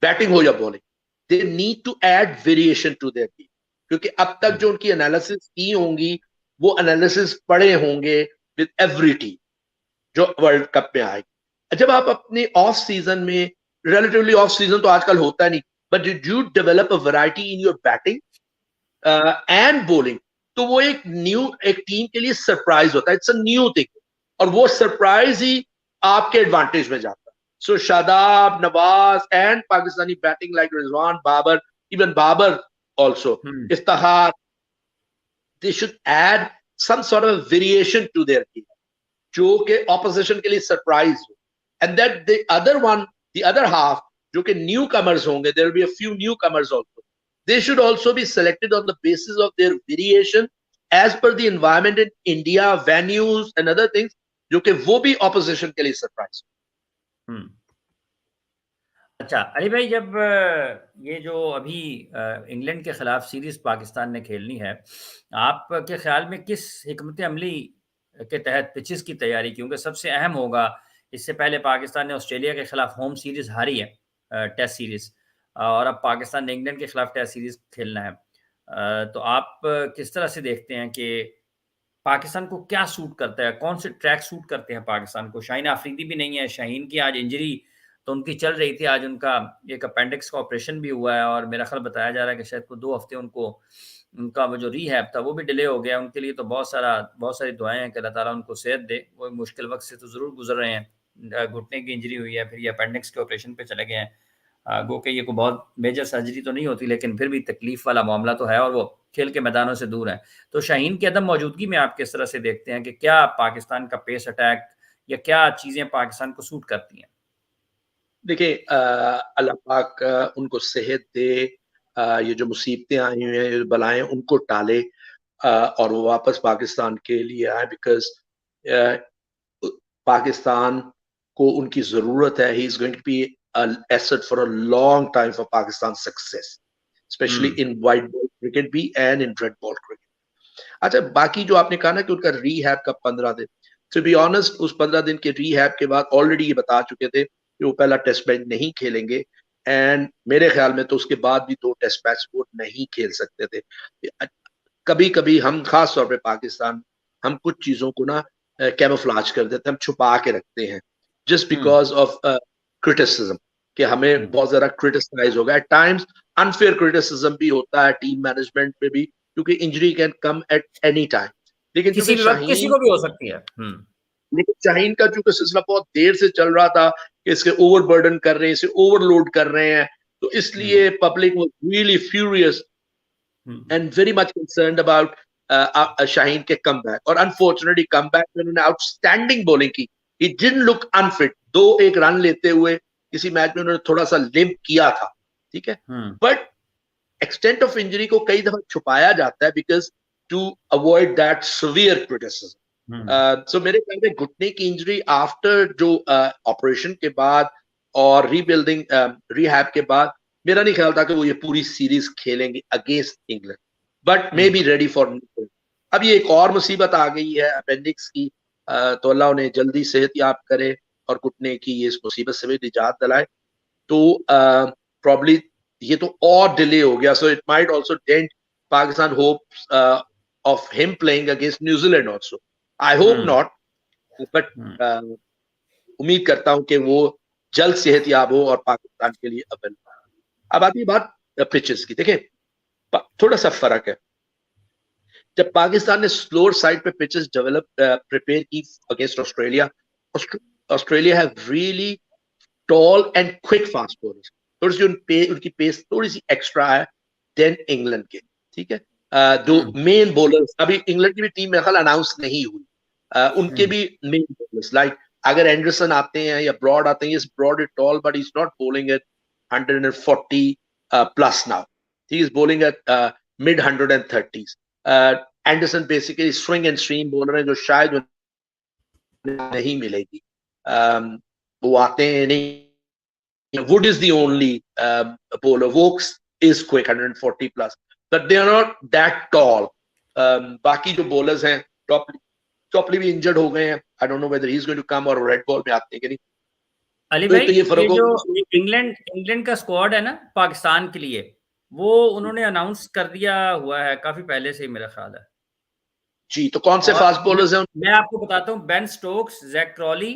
बैटिंग हो या bowling, they need to add variation to their game, क्योंकि अब तक जो उनकी एनालिसिस की होंगी वो एनालिसिस पढ़े होंगे विद एवरी टीम जो वर्ल्ड कप में आएगी. जब आप अपने ऑफ सीजन में, रिलेटिवली ऑफ सीजन तो आजकल होता नहीं, but you develop a variety in your batting and bowling, तो वो एक टीम के लिए सरप्राइज होता है. इट्स अ न्यू थिंग, और वो सरप्राइज ही आपके एडवांटेज में जाता है. So Shadab, Nawaz and Pakistani batting like Rizwan, Babar, even Babar also, Iftikhar, they should add some sort of variation to their game जो कि ऑपोजिशन के लिए सरप्राइज हो. And that the other one, the other half जो कि न्यू कमर्स होंगे, there will be a few newcomers also. They should also be selected on the basis of their variation as per the environment in India, venues and other things, जो कि वो भी opposition के लिए surprise. अच्छा अली भाई, जब ये जो अभी इंग्लैंड के खिलाफ सीरीज पाकिस्तान ने खेलनी है, आपके ख्याल में किस हिकमत अमली के तहत पिचेस की तैयारी, क्योंकि सबसे अहम होगा, इससे पहले पाकिस्तान ने ऑस्ट्रेलिया के खिलाफ होम सीरीज हारी है, टेस्ट सीरीज, और अब पाकिस्तान ने इंग्लैंड के खिलाफ टेस्ट सीरीज खेलना है, तो आप किस तरह से देखते हैं कि पाकिस्तान को क्या सूट करता है, कौन से ट्रैक सूट करते हैं पाकिस्तान को? शाहीन अफरीदी भी नहीं है, शाहीन की आज इंजरी तो उनकी चल रही थी, आज उनका एक अपेंडिक्स का ऑपरेशन भी हुआ है और मेरा ख्याल बताया जा रहा है कि शायद को 2 हफ्ते उनको उनका वो जो रिहैब था वो भी डिले हो गया। उनके लिए तो बहुत सारी दुआएं हैं कि अल्लाह ताला उनको सेहत दे। वो मुश्किल वक्त से तो ज़रूर गुजर रहे हैं। घुटने की इंजरी हुई है, फिर ये अपेंडिक्स के ऑपरेशन पे चले गए हैं। गो के ये कोई बहुत मेजर सर्जरी तो नहीं होती, लेकिन फिर भी तकलीफ वाला मामला तो है और वो खेल के मैदानों से दूर है। तो शाहीन की अदम मौजूदगी में आप किस तरह से देखते हैं कि क्या पाकिस्तान का पेस अटैक या क्या चीज़ें पाकिस्तान को सूट करती हैं? देखिए, अल्लाह पाक उनको सेहत दे, ये जो मुसीबतें आई हुई हैं, ये बलाएं उनको टाले, और वो वापस पाकिस्तान के लिए आए, बिकॉज पाकिस्तान को उनकी जरूरत है। He is going to be an asset for a long time for Pakistan's success, especially in white ball cricket भी and in red ball cricket. अच्छा, बाकी जो आपने कहा ना कि उनका रीहैब का 15 दिन, टू बी ऑनेस्ट उस 15 दिन के रीहैब के बाद ऑलरेडी ये बता चुके थे कि वो पहला टेस्ट मैच नहीं खेलेंगे, एंड मेरे ख्याल में तो उसके बाद भी 2 टेस्ट मैच वो नहीं खेल सकते थे। कभी कभी हम, खास तौर पे पाकिस्तान, हम कुछ चीजों को ना कैमोफ्लाज कर देते हैं, हम छुपा के रखते हैं जस्ट बिकॉज ऑफ क्रिटिसिज्म, कि हमें बहुत ज्यादा क्रिटिसाइज होगा। एट टाइम्स अनफेयर क्रिटिसिज्म भी होता है टीम मैनेजमेंट पे भी, क्योंकि injury can come at any time. लेकिन किसी चूंकि भी वक्त किसी शाहीन को भी हो सकती है। लेकिन शाहीन का चूंकि सिलसिला बहुत देर से चल रहा था कि इसके ओवरबर्डन कर रहे हैं, इसे ओवरलोड कर रहे हैं, तो इसलिए public was really furious and very much concerned about Shaheen के कमबैक, और अनफॉर्चुनेटली कमबैक में उन्होंने आउटस्टैंडिंग बॉलिंग की। He didn't look unfit, 2-1 run लेते हुए किसी मैच में उन्होंने थोड़ा सा लिम्प किया था, ठीक है, बट एक्सटेंट ऑफ इंजरी को कई दफा छुपाया जाता है because to avoid that severe criticism. So मेरे ख्याल में घुटने की इंजरी आफ्टर जो ऑपरेशन के बाद और रीबिल्डिंग रिहैब के बाद, मेरा नहीं ख्याल था कि वो ये पूरी सीरीज खेलेंगे against England, but may be ready for. अब ये एक और मुसीबत आ गई है अपेंडिक्स की, तो अल्लाह उन्हें जल्दी सेहतयाब करे और घुटने की ये इस मुसीबत से भी निजात दिलाए। तो प्रॉब्ली ये तो और डिले हो गया, so it might also dent Pakistan hopes of him playing against New Zealand also. I hope not, but उम्मीद करता हूं कि वो जल्द सेहतयाब हो और पाकिस्तान के लिए अवेलेबल। अब आती है बात पिचेस की। देखिए, थोड़ा सा फर्क है। जब पाकिस्तान ने स्लोअर साइड पे पिचेस डेवलप प्रिपेयर की against Australia, Australia have really tall and quick fast bowlers, थोड़ी सी उनकी पेस थोड़ी सी एक्स्ट्रा है देन इंग्लैंड के, ठीक है। जो मेन बॉलर्स, अभी इंग्लैंड की भी टीम मेरे ख्याल अनाउंस नहीं हुई, उनके भी मेन बॉलर्स लाइक अगर एंडरसन आते हैं या ब्रॉड आते हैं, Broad is tall but is not bowling at 140 plus now. He is bowling at mid 130s. Anderson basically swing and stream bowler है जो शायद नहीं मिलेगी। वो आते हैं नहीं। Wood is the only bowler. Vokes is quick 140 plus, but they are not that tall. बाकी जो bowlers हैं, टॉपली भी इंजर्ड हो गए हैं। I don't know whether he is going to come और रेड बॉल में आते हैं कि नहीं। अली भाई, ये जो इंग्लैंड का स्क्वाड है ना पाकिस्तान के लिए, वो उन्होंने अनाउंस कर दिया हुआ है काफी पहले से ही मेरा ख्याल है जी। तो कौन से फास्ट बॉलर्स हैं? मैं आपको बताता हूँ, बेन स्टोक्स, जैक क्रॉली,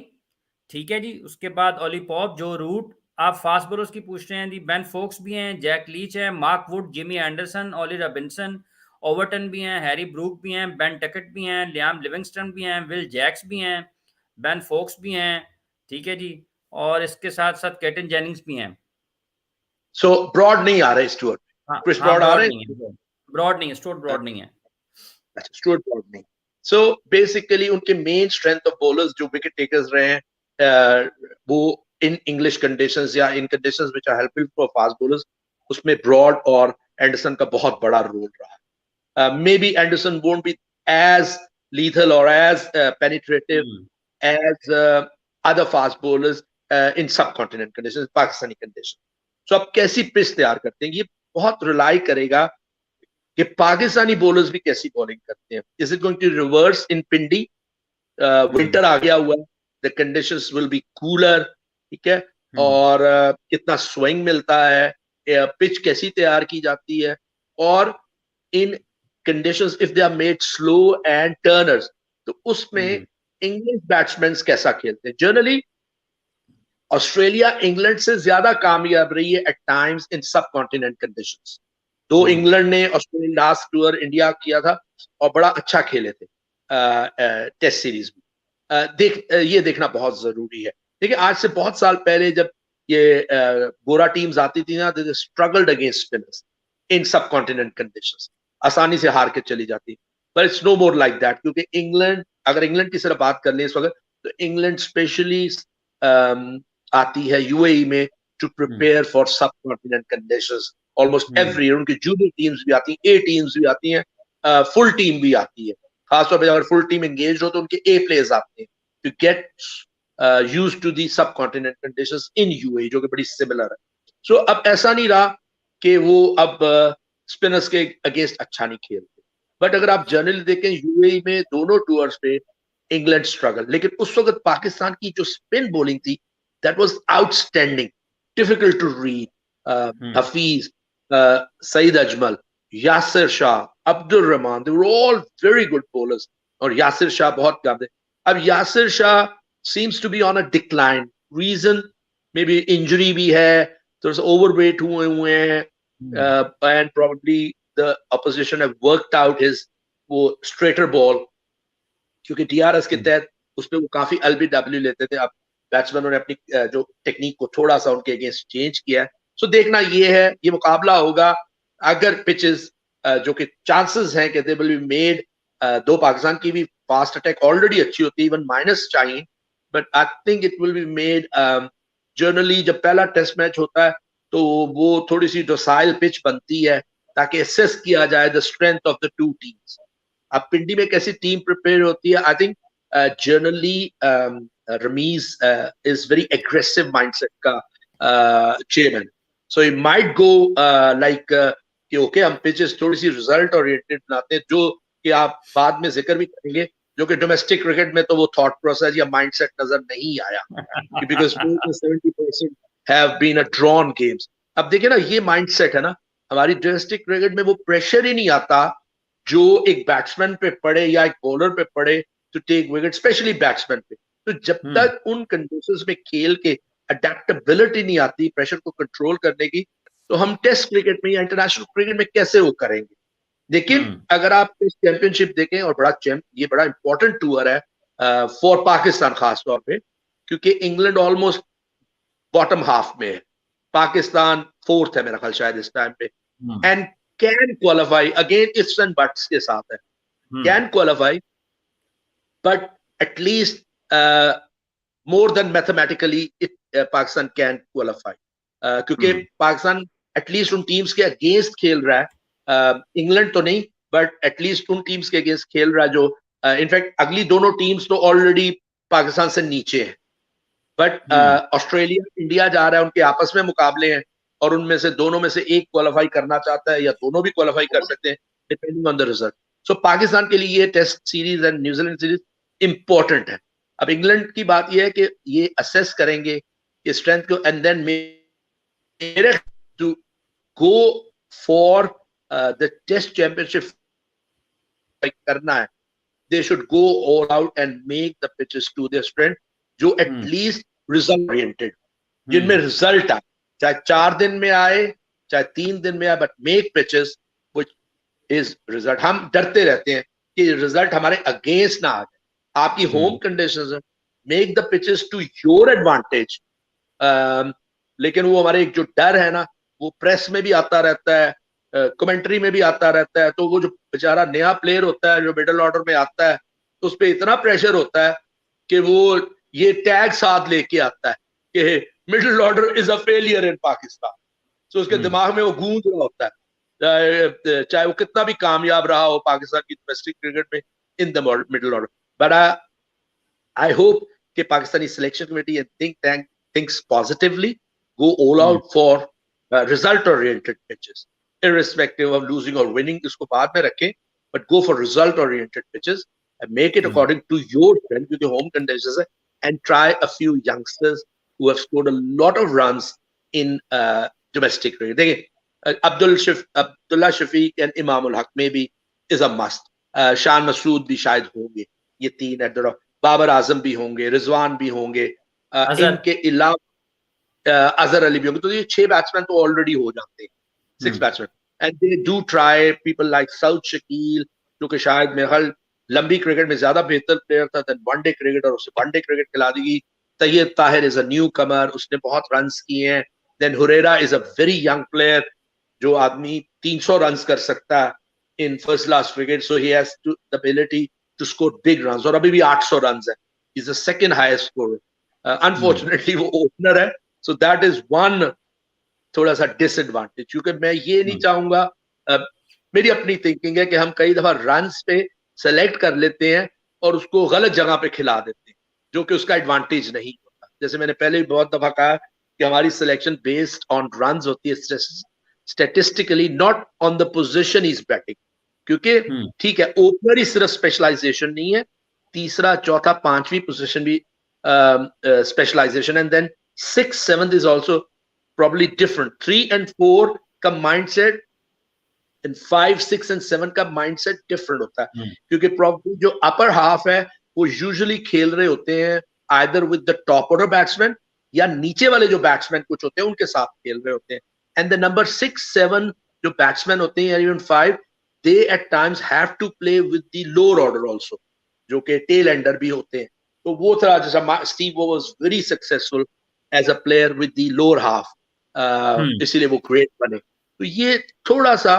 ठीक है जी, उसके बाद ओली पॉप, जो रूट। आप फास्ट बॉलर्स की पूछ रहे हैं जी, बेन फोक्स भी हैं, जैक लीच है, Mark Wood, Jimmy Anderson, Ollie Robinson, Overton भी हैं, हैरी ब्रूक भी हैं, बेन टकट भी हैं, लियाम लिविंगस्टन भी हैं, विल जैक्स भी हैं, बेन फोक्स भी हैं, ठीक है जी, और इसके साथ साथ कैटन जेनिंग्स भी हैं। सो ब्रॉड नहीं आ रहे स्टुअर्ट? क्रिस ब्रॉड आ रहे हैं? ब्रॉड नहीं है, स्टुअर्ट ब्रॉड नहीं है। अच्छा, स्टुअर्ट ब्रॉड नहीं। सो बेसिकली उनके मेन स्ट्रेंथ ऑफ बॉलर्स जो विकेट टेकर्स रहे हैं, वो इन इंग्लिश कंडीशंस या in conditions which are helpful for fast bowlers, उसमें ब्रॉड और एंडरसन का बहुत बड़ा रोल रहा है। Maybe Anderson won't be as lethal or as penetrative as other fast bowlers in subcontinent conditions, Pakistani conditions. So अब कैसी पिच तैयार करते हैं, ये बहुत रिलाई करेगा कि पाकिस्तानी बॉलर्स भी कैसी बॉलिंग करते हैं। Is it going to reverse in Pindi? Winter आ गया हुआ है, the conditions will be cooler, ठीक है, और कितना स्विंग मिलता है, पिच कैसी तैयार की जाती है, और इन conditions if they are made slow and turners, तो उसमें इंग्लिश बैट्समैन कैसा खेलते हैं. जनरली ऑस्ट्रेलिया इंग्लैंड से ज्यादा कामयाब रही है एट टाइम्स इन सब कॉन्टिनेंट कंडीशंस. दो इंग्लैंड ने ऑस्ट्रेलियन लास्ट टूर इंडिया किया था और बड़ा अच्छा खेले थे टेस्ट सीरीज में. ये देखना बहुत जरूरी है. देखिए आज से बहुत साल पहले जब ये गोरा टीम्स आती थी ना, they struggled against spinners in subcontinent conditions, आसानी से हार के चली जाती. But it's no more like that, क्योंकि इंग्लैंड, अगर इंग्लैंड की सिर्फ बात कर लें इस वक्त, तो इंग्लैंड स्पेशली आती है यूएई में टू प्रिपेयर फॉर सब continent conditions almost every year. उनकी जूनियर टीम्स भी आती हैं, ए टीम्स भी आती हैं, फुल टीम भी आती है. खासतौर पर अगर फुल टीम एंगेज हो तो उनके ए प्लेयर्स आते हैं to get used to the subcontinent conditions in UAE, जो कि बड़ी सिमिलर है. सो अब ऐसा नहीं रहा कि वो अब स्पिनर्स के अगेंस्ट अच्छा नहीं खेलते. बट अगर आप जनरली देखें यूएई में दोनों टूर्स पे इंग्लैंड स्ट्रगल, लेकिन उस वक्त पाकिस्तान की जो स्पिन बॉलिंग थी that was outstanding, difficult to read. Hafeez, Saeed Ajmal, Yasir Shah, Abdul Rehman, they were all very good bowlers. और यासिर शाह बहुत काम थे. अब Yasir Shah seems to be on a decline. Reason maybe injury भी है, थोड़ा सा overweight हुए हैं, and probably the opposition have worked out his वो straighter ball, क्योंकि DRS के तहत उसपे वो काफी LBW लेते थे. अब बैट्समैनों ने अपनी जो टेक्निक को थोड़ा सा उनके अगेंस्ट चेंज किया है. सो देखना ये है, ये मुकाबला होगा अगर पिचेस जो कि चांसेस हैं कि दे विल बी मेड. दो पाकिस्तान की भी फास्ट अटैक ऑलरेडी अच्छी होती है, even minus Shaheen, but I think it will be made. Generally जब पहला टेस्ट मैच होता है तो वो थोड़ी सी डोसाइल पिच बनती है ताकि असेस किया जाए the strength of the two teams. अब पिंडी में कैसी टीम प्रिपेयर होती है, I think generally Rameez is very aggressive mindset का chairman. So he might go like कि ओके हम पिचेस थोड़ी सी रिजल्ट ओरिएंटेड बनाते हैं, जो कि आप बाद में जिक्र भी करेंगे, जो कि डोमेस्टिक क्रिकेट में तो वो थॉट प्रोसेस या माइंडसेट नजर नहीं आया, because 70% have been a drawn games. अब देखिए ना, ये माइंडसेट है ना, हमारी डोमेस्टिक क्रिकेट में वो प्रेशर ही नहीं आता जो एक बैट्समैन पे पड़े या एक बॉलर पे पड़े to take wicket, especially batsman पे. तो जब तक उन कंडीशंस में खेल के अडेप्टेबिलिटी नहीं आती प्रेशर को कंट्रोल करने की, तो हम टेस्ट क्रिकेट में या इंटरनेशनल क्रिकेट में कैसे वो करेंगे. लेकिन अगर आप इस चैंपियनशिप देखें, और ये बड़ा इंपॉर्टेंट टूर है फॉर पाकिस्तान खास तौर पे, क्योंकि इंग्लैंड ऑलमोस्ट बॉटम हाफ में है, पाकिस्तान फोर्थ है मेरा ख्याल शायद इस टाइम पे, and can qualify. Again ifs and buts के साथ है, can qualify but at least more than mathematically Pakistan can qualify, क्योंकि पाकिस्तान एटलीस्ट उन टीम्स के अगेंस्ट खेल रहा है. इंग्लैंड तो नहीं, बट एटलीस्ट उन टीम्स के अगेंस्ट खेल रहा है जो इनफैक्ट अगली दोनों टीम्स तो ऑलरेडी पाकिस्तान से नीचे हैं. बट ऑस्ट्रेलिया, इंडिया जा रहा है, उनके आपस में मुकाबले हैं, और उनमें से दोनों में से एक क्वालिफाई करना चाहता है या दोनों भी क्वालिफाई कर सकते हैं depending on the result. So Pakistan के लिए ये test series and New Zealand series important है. अब इंग्लैंड की बात यह है कि ये असेस करेंगे कि स्ट्रेंथ को, एंड देन मेरे to go for the test championship करना है, they should go all out and make the pitches to their strength, जो at least result oriented, जिनमें रिजल्ट आए, चाहे 4 दिन में आए चाहे 3 दिन में आए, but make pitches which is result. हम डरते रहते हैं कि रिजल्ट हमारे अगेंस्ट ना आ जाए. आपकी होम कंडीशंस है, make the pitches to your advantage. लेकिन वो हमारे एक जो डर है ना, वो प्रेस में भी आता रहता है, कमेंट्री में भी आता रहता है. तो वो जो बेचारा नया प्लेयर होता है जो मिडिल ऑर्डर में आता है, तो उस पर इतना प्रेशर होता है कि वो ये टैग साथ लेके आता है कि middle order is a failure in Pakistan. तो उसके दिमाग में वो गूंज रहा होता है, चाहे वो कितना भी कामयाब रहा हो पाकिस्तान की डोमेस्टिक क्रिकेट में in the middle order. But I hope कि Pakistani selection committee and think tank thinks positively, go all out for result oriented pitches, irrespective of losing or winning, इसको बाद में रखें, but go for result oriented pitches and make it according to your strength, क्योंकि home conditions है, and try a few youngsters who have scored a lot of runs in domestic cricket. देखिए Abdullah Shafiq and Imam ul Haq, maybe is a must. Shan Masood भी शायद होंगे, ये 3 at the rock, Babar Azam भी होंगे, रिजवान भी होंगे, इनके अलावा अजहर अली भी होंगे। तो ये 6 बैट्समैन तो ऑलरेडी हो जाते हैं, 6 batsman. And they do try people like south Shakeel, जो कि शायद मेरे ख्याल लंबी क्रिकेट में ज्यादा बेहतर प्लेयर था देन वनडे क्रिकेट, और उसे वनडे क्रिकेट खिला दी। Tayyab Tahir is a newcomer, उसने बहुत रन किए हैं। Then Huraira is a very young player, जो आदमी 300 रन कर सकता है in first class cricket, so he has the ability to score big run, और अभी भी 800 रन है, is the second highest scorer. Unfortunately वो ओपनर है, सो दैट इज वन थोड़ा सा डिसएडवांटेज, क्योंकि मैं ये नहीं चाहूंगा, मेरी अपनी थिंकिंग है कि हम कई दफा रन पे सेलेक्ट कर लेते हैं और उसको गलत जगह पे खिला देते हैं, जो कि उसका एडवांटेज नहीं होता। जैसे मैंने पहले भी बहुत दफा कहा कि हमारी सिलेक्शन बेस्ड ऑन रन होती है, statistically, not on the position is batting. क्योंकि ठीक है, ओपनर ही सिर्फ स्पेशलाइजेशन नहीं है, तीसरा चौथा पांचवी पोजिशन भी specialisation, and then 6th 7th is also probably different. 3 and 4 का mindset and 5 6 and 7 का mindset different होता है, क्योंकि probably जो upper half है वो usually खेल रहे होते हैं either with the top order batsman या नीचे वाले जो batsman कुछ होते हैं उनके साथ खेल रहे होते हैं, and the number 6 7 जो batsman होते हैं, even 5, they at times have to play with the lower order also, जो कि tail ender भी होते हैं। तो वो तरह, जैसा Steve was very successful as a player with the lower half, इसीलिए वो ग्रेट बने। तो ये थोड़ा सा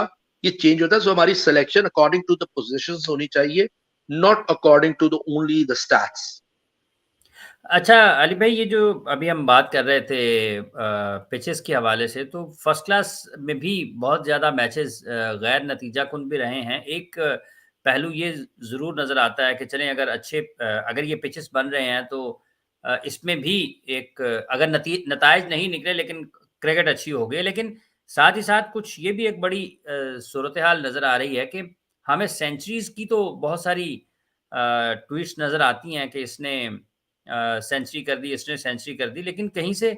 ये चेंज होता है। सो हमारी selection according to the positions होनी चाहिए, not according to the only the stats. अच्छा अली भाई, ये जो अभी हम बात कर रहे थे पिचेस के हवाले से, तो फर्स्ट क्लास में भी बहुत ज़्यादा मैचेस गैर नतीजा कुन भी रहे हैं। एक पहलू ये ज़रूर नज़र आता है कि चलें, अगर ये पिचेस बन रहे हैं तो इसमें भी एक अगर नताइज नहीं निकले लेकिन क्रिकेट अच्छी हो गई, लेकिन साथ ही साथ कुछ ये भी एक बड़ी सूरत हाल नज़र आ रही है कि हमें सेंचुरीज़ की तो बहुत सारी ट्वीट्स नज़र आती हैं कि इसने सेंचुरी कर दी, इसने सेंचुरी कर दी, लेकिन कहीं से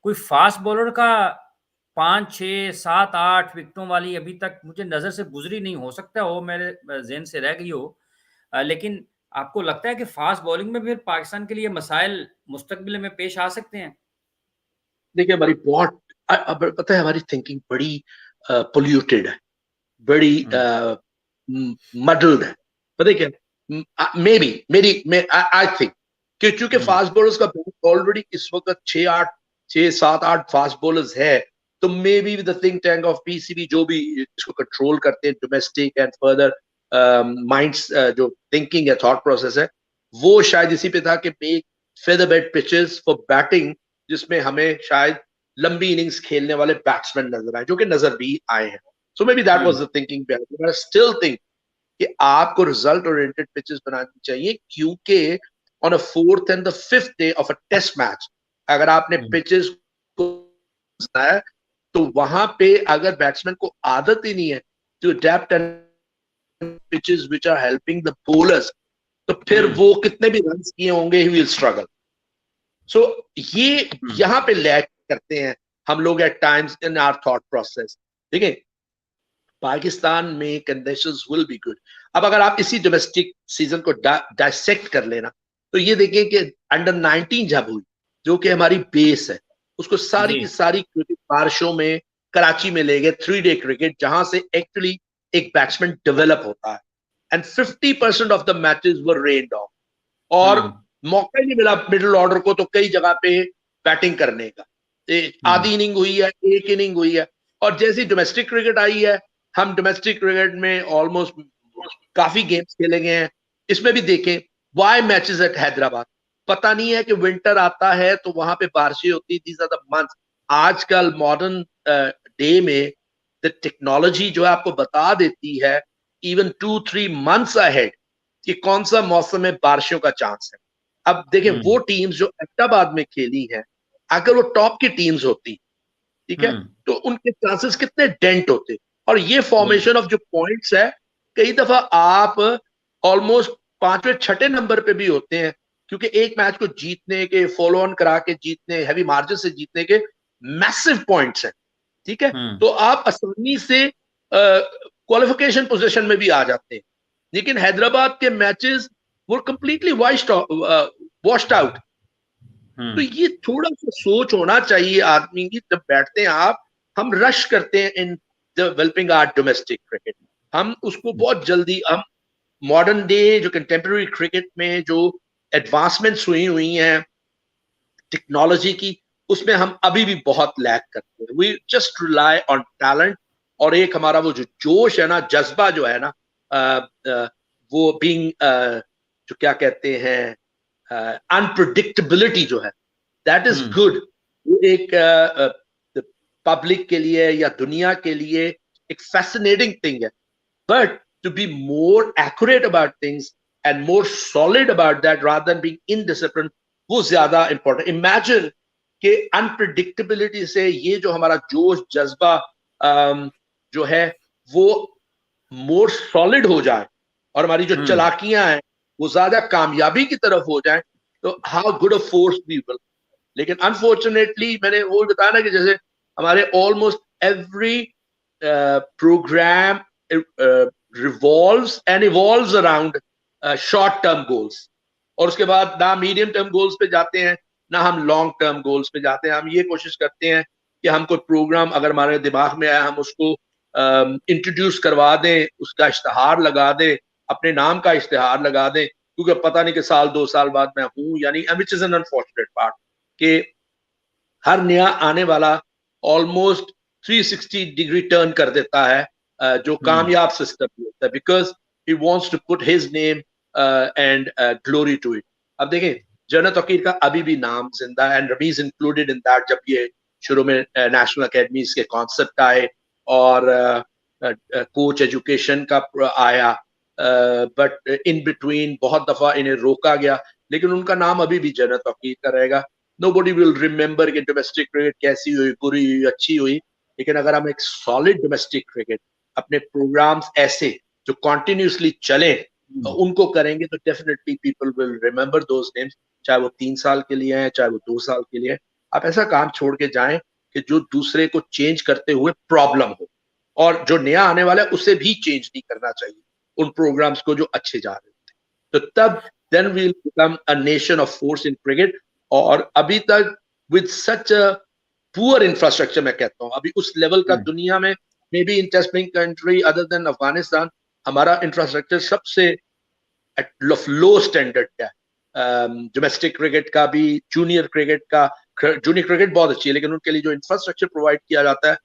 कोई फास्ट बॉलर का 5 6 7 8 विकेटों वाली अभी तक मुझे नज़र से गुजरी नहीं। हो सकता है वो मेरे ज़हन से रह गई हो, लेकिन आपको लगता है कि फास्ट बॉलिंग में फिर पाकिस्तान के लिए मसाइल मुस्तकबिल में पेश आ सकते हैं? देखिए, हमारी बहुत, अब पता है हमारी थिंकिंग बड़ी पोल्यूटेड है, बड़ी मडल्ड है। पता है क्या, मे बी मेरी आई थिंक कि चूंकि फास्ट बॉलर्स का ऑलरेडी इस वक्त 6 7 8 फास्ट बॉलर्स है, तो may be with the think tank of PCB जो भी इसको कंट्रोल करते हैं, डोमेस्टिक एंड फर्दर माइंड्स, जो थिंकिंग है, थॉट प्रोसेस है, वो शायद इसी पे था कि make feather bed pitches for batting, जिसमें हमें शायद लंबी इनिंग्स खेलने वाले बैट्समैन नजर आए, जो कि नजर भी आए हैं। So maybe that was the thinking behind it. I still think कि आपको रिजल्ट ओरिएंटेड पिचेस बनानी चाहिए, क्योंकि on a 4th and the 5th day of a test match अगर आपने पिचेस को बनाया, तो वहां पे अगर बैट्समैन को आदत ही नहीं है to adapt and pitches which are helping the bowlers, तो फिर वो कितने भी रन किए होंगे ही विल स्ट्रगल। सो ये यहां पे लैक करते हैं हम लोग at times in our thought process. ठीक है, पाकिस्तान में कंडीशंस विल बी गुड। अब अगर आप इसी डोमेस्टिक सीजन को डायसेक्ट कर लेना, तो ये देखें कि अंडर 19 जब हुई, जो कि हमारी बेस है, उसको सारी की सारी बारिशों में कराची में ले गए, 3-day क्रिकेट, जहां से एक्चुअली एक बैट्समैन डेवलप होता है, and 50% of the matches were rained of, और मौका ही नहीं मिला मिडिल ऑर्डर को तो कई जगह पे बैटिंग करने का। आधी इनिंग हुई है, एक इनिंग हुई है, और जैसी डोमेस्टिक क्रिकेट आई है, हम डोमेस्टिक क्रिकेट में ऑलमोस्ट काफी गेम्स खेले गए हैं। इसमें भी देखें, वाई मैचेस एट हैदराबाद, पता नहीं है कि विंटर आता है तो वहां पे बारिशें होती, दीज आर द मंथ्स। आजकल मॉडर्न डे में द टेक्नोलॉजी जो है आपको बता देती है इवन 2-3 मंथ्स अहेड कि कौन सा मौसम में बारिशों का चांस है। अब देखें, वो टीम्स जो अहमदाबाद में खेली हैं, अगर वो टॉप की टीम्स होती, ठीक है, तो उनके चांसेस कितने डेंट होते। और ये फॉर्मेशन ऑफ जो पॉइंट्स है, कई दफा आप ऑलमोस्ट 5वें 6ठे नंबर पे भी होते हैं, क्योंकि एक मैच को जीतने के, फॉलो ऑन करा के जीतने, हैवी मार्जिन से जीतने के मैसिव पॉइंट्स हैं। ठीक है, तो आप आसानी से क्वालिफिकेशन पोजीशन में भी आ जाते हैं। लेकिन हैदराबाद के मैचेस वो कंप्लीटली वॉश्ड आउट। तो ये थोड़ा सा सोच होना चाहिए आदमी की, जब बैठते हैं आप, हम रश करते हैं in developing or domestic cricket, हम उसको बहुत जल्दी, हम मॉडर्न डे जो कंटेम्प्रेरी क्रिकेट में जो एडवांसमेंट्स हुई हैं टेक्नोलॉजी की, उसमें हम अभी भी बहुत लैग करते हैं। We just rely on talent, और एक हमारा वो जो जोश है ना, जज्बा जो है ना, वो बीइंग जो क्या कहते हैं अनप्रेडिक्टेबिलिटी जो है, दैट इज गुड। वो एक पब्लिक के लिए या दुनिया के लिए एक फैसिनेटिंग थिंग है, but to be more accurate about things and more solid about that rather than being indisciplined, वो ज्यादा इंपॉर्टेंट। इमेजिन कि अनप्रिडिक्टेबिलिटी से ये जो हमारा जोश जज्बा जो है वो मोर सॉलिड हो जाए, और हमारी जो चलाकियां हैं वो ज्यादा कामयाबी की तरफ हो जाए, तो how good a force we will. लेकिन अनफॉर्चुनेटली मैंने वो बताया ना कि जैसे हमारे almost every programme revolves and evolves around short term goals, और उसके बाद ना मीडियम टर्म गोल्स पे जाते हैं ना हम लॉन्ग टर्म गोल्स पे जाते हैं। हम ये कोशिश करते हैं कि हम कोई प्रोग्राम अगर हमारे दिमाग में आया हम उसको इंट्रोड्यूस करवा दें, उसका इश्तिहार लगा दें, अपने नाम का इश्तिहार लगा दें, क्योंकि पता नहीं कि साल 2 साल बाद मैं हूं यानी, which is an unfortunate part कि हर नया आने वाला ऑलमोस्ट 360 डिग्री टर्न कर देता है जो कामयाब सिस्टम होता है, because he wants to put his name and glory to it. अब देखें, जन्नत वकील का अभी भी नाम जिंदा है, and Ramiz included in that. जब ये शुरू में नेशनल अकेडमीज के कॉन्सेप्ट आए और कोच एजुकेशन का आया, बट इन बिटवीन बहुत दफा इन्हें रोका गया, लेकिन उनका नाम अभी भी जन्नत वकील का रहेगा। Nobody will remember कि डोमेस्टिक क्रिकेट कैसी हुई, बुरी हुई, अच्छी हुई, लेकिन अगर हम एक सॉलिड डोमेस्टिक क्रिकेट अपने प्रोग्राम्स ऐसे जो कॉन्टिन्यूसली चले उनको करेंगे, तो definitely people will remember those names, चाहे वो 3 साल के लिए हैं, चाहे वो 2 साल के लिए। आप ऐसा काम छोड़ के जाएं कि जो दूसरे को चेंज करते हुए प्रॉब्लम हो, और जो नया आने वाला है उसे भी चेंज नहीं करना चाहिए उन प्रोग्राम्स को जो अच्छे जा रहे होते। तो तब then we will become a nation of force in cricket. और अभी तक with such a poor infrastructure, मैं कहता हूं अभी उस लेवल का दुनिया में, maybe in test playing country other than Afghanistan, हमारा इंफ्रास्ट्रक्चर सबसे लो स्टैंडर्ड का है। डोमेस्टिक क्रिकेट का भी, जूनियर क्रिकेट का, जूनियर क्रिकेट बहुत अच्छी है, लेकिन उनके लिए जो इंफ्रास्ट्रक्चर प्रोवाइड किया जाता है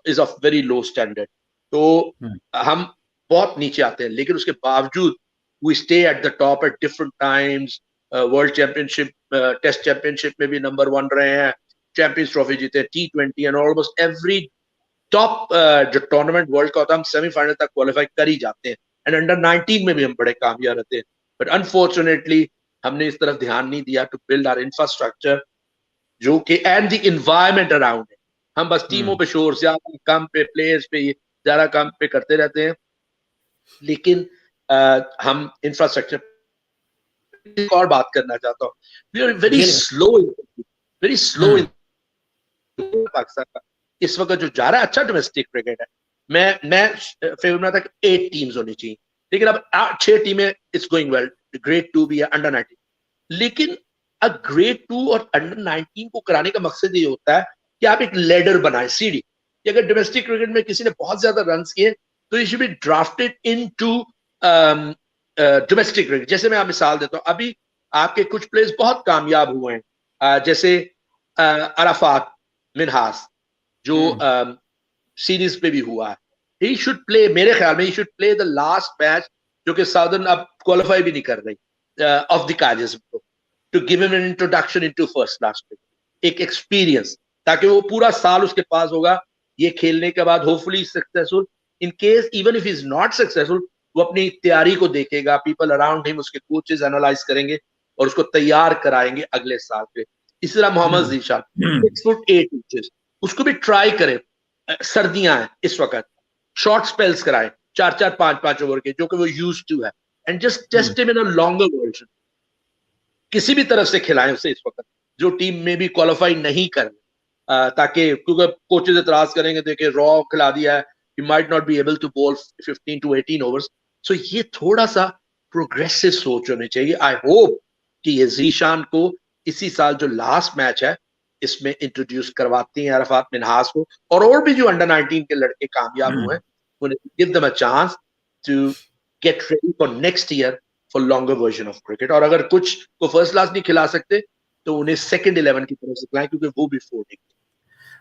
is of very low standard. तो हम बहुत नीचे आते हैं, लेकिन उसके बावजूद we stay at the top at different times. World championship, test championship में भी नंबर 1 रहे हैं, चैंपियंस ट्रॉफी जीते, T20, and almost every top जो टूर्नामेंट वर्ल्ड का होता है हम सेमीफाइनल तक क्वालिफाई कर ही जाते हैं, एंड अंडर 19 में भी हम बड़े कामयाब रहते हैं। बट अनफॉर्चुनेटली हमने इस तरफ ध्यान नहीं दिया टू बिल्ड आवर इंफ्रास्ट्रक्चर, जो कि एंड द एनवायरमेंट अराउंड है। हम बस टीमों पे शोर ज्यादा, कम पे प्लेयर्स पे ज्यादा, कम पे करते रहते हैं, लेकिन हम इंफ्रास्ट्रक्चर। एक और बात करना चाहता हूँ, वी आर वेरी स्लो इन पाकिस्तान का इस वक्त जो जा रहा है। अच्छा डोमेस्टिक क्रिकेट है, मैं फेवर में था कि 8 टीम्स होनी चाहिए, लेकिन अब 6 टीमें, इट्स गोइंग वेल। ग्रेड 2 भी है, अंडर 19, लेकिन अब ग्रेड 2 और अंडर 19 को कराने का मकसद ये होता है कि आप एक लेडर बनाए, सीढ़ी, कि अगर डोमेस्टिक क्रिकेट में किसी ने बहुत ज्यादा रन किए तो you should be drafted into domestic cricket. जैसे मैं आप मिसाल देता हूँ, अभी आपके कुछ प्लेयर्स बहुत कामयाब हुए हैं, जैसे अराफात मिनहास जो सीरीज पे भी हुआ है, ही शुड प्ले, मेरे ख्याल में he should play the last match, जो कि साउदर्न अब क्वालिफाई भी नहीं कर रही of the causes, to give him an introduction into first class cricket, एक एक्सपीरियंस, ताकि वो पूरा साल उसके पास होगा ये खेलने के बाद, hopefully successful. In case even if is not successful, वो अपनी तैयारी को देखेगा, पीपल अराउंड हिम, उसके कोचेस एनालाइज करेंगे और उसको तैयार कराएंगे अगले साल के। इस तरह मोहम्मद जीशान 6 फुट 8 इंचेस, उसको भी ट्राई करें। सर्दियां हैं इस वक्त, शॉर्ट स्पेल्स कराएं, 4-4, 5-5 ओवर के, जो कि वो यूज्ड टू है, and just test him in a longer version. किसी भी तरफ से खिलाएं उसे इस वक्त, जो टीम में भी क्वालिफाई नहीं कर, ताकि, क्योंकि कोचेस एतराज करेंगे, देखे रॉ खिला दिया है he might not be able to bowl 15 to 18 overs. So ये थोड़ा सा प्रोग्रेसिव सोच होनी चाहिए. आई होप कि ये जीशान को इसी साल जो लास्ट मैच है इसमें इंट्रोड्यूस करवाती हैं अरफात मिनहास को, और भी जो अंडर 19 के लड़के कामयाब हुए हैं उन्हें give them a chance to get ready for next year for longer version of cricket. और अगर कुछ को फर्स्ट क्लास नहीं खिला सकते तो उन्हें सेकंड 11 की तरफ से खिलाएं, क्योंकि वो भी 4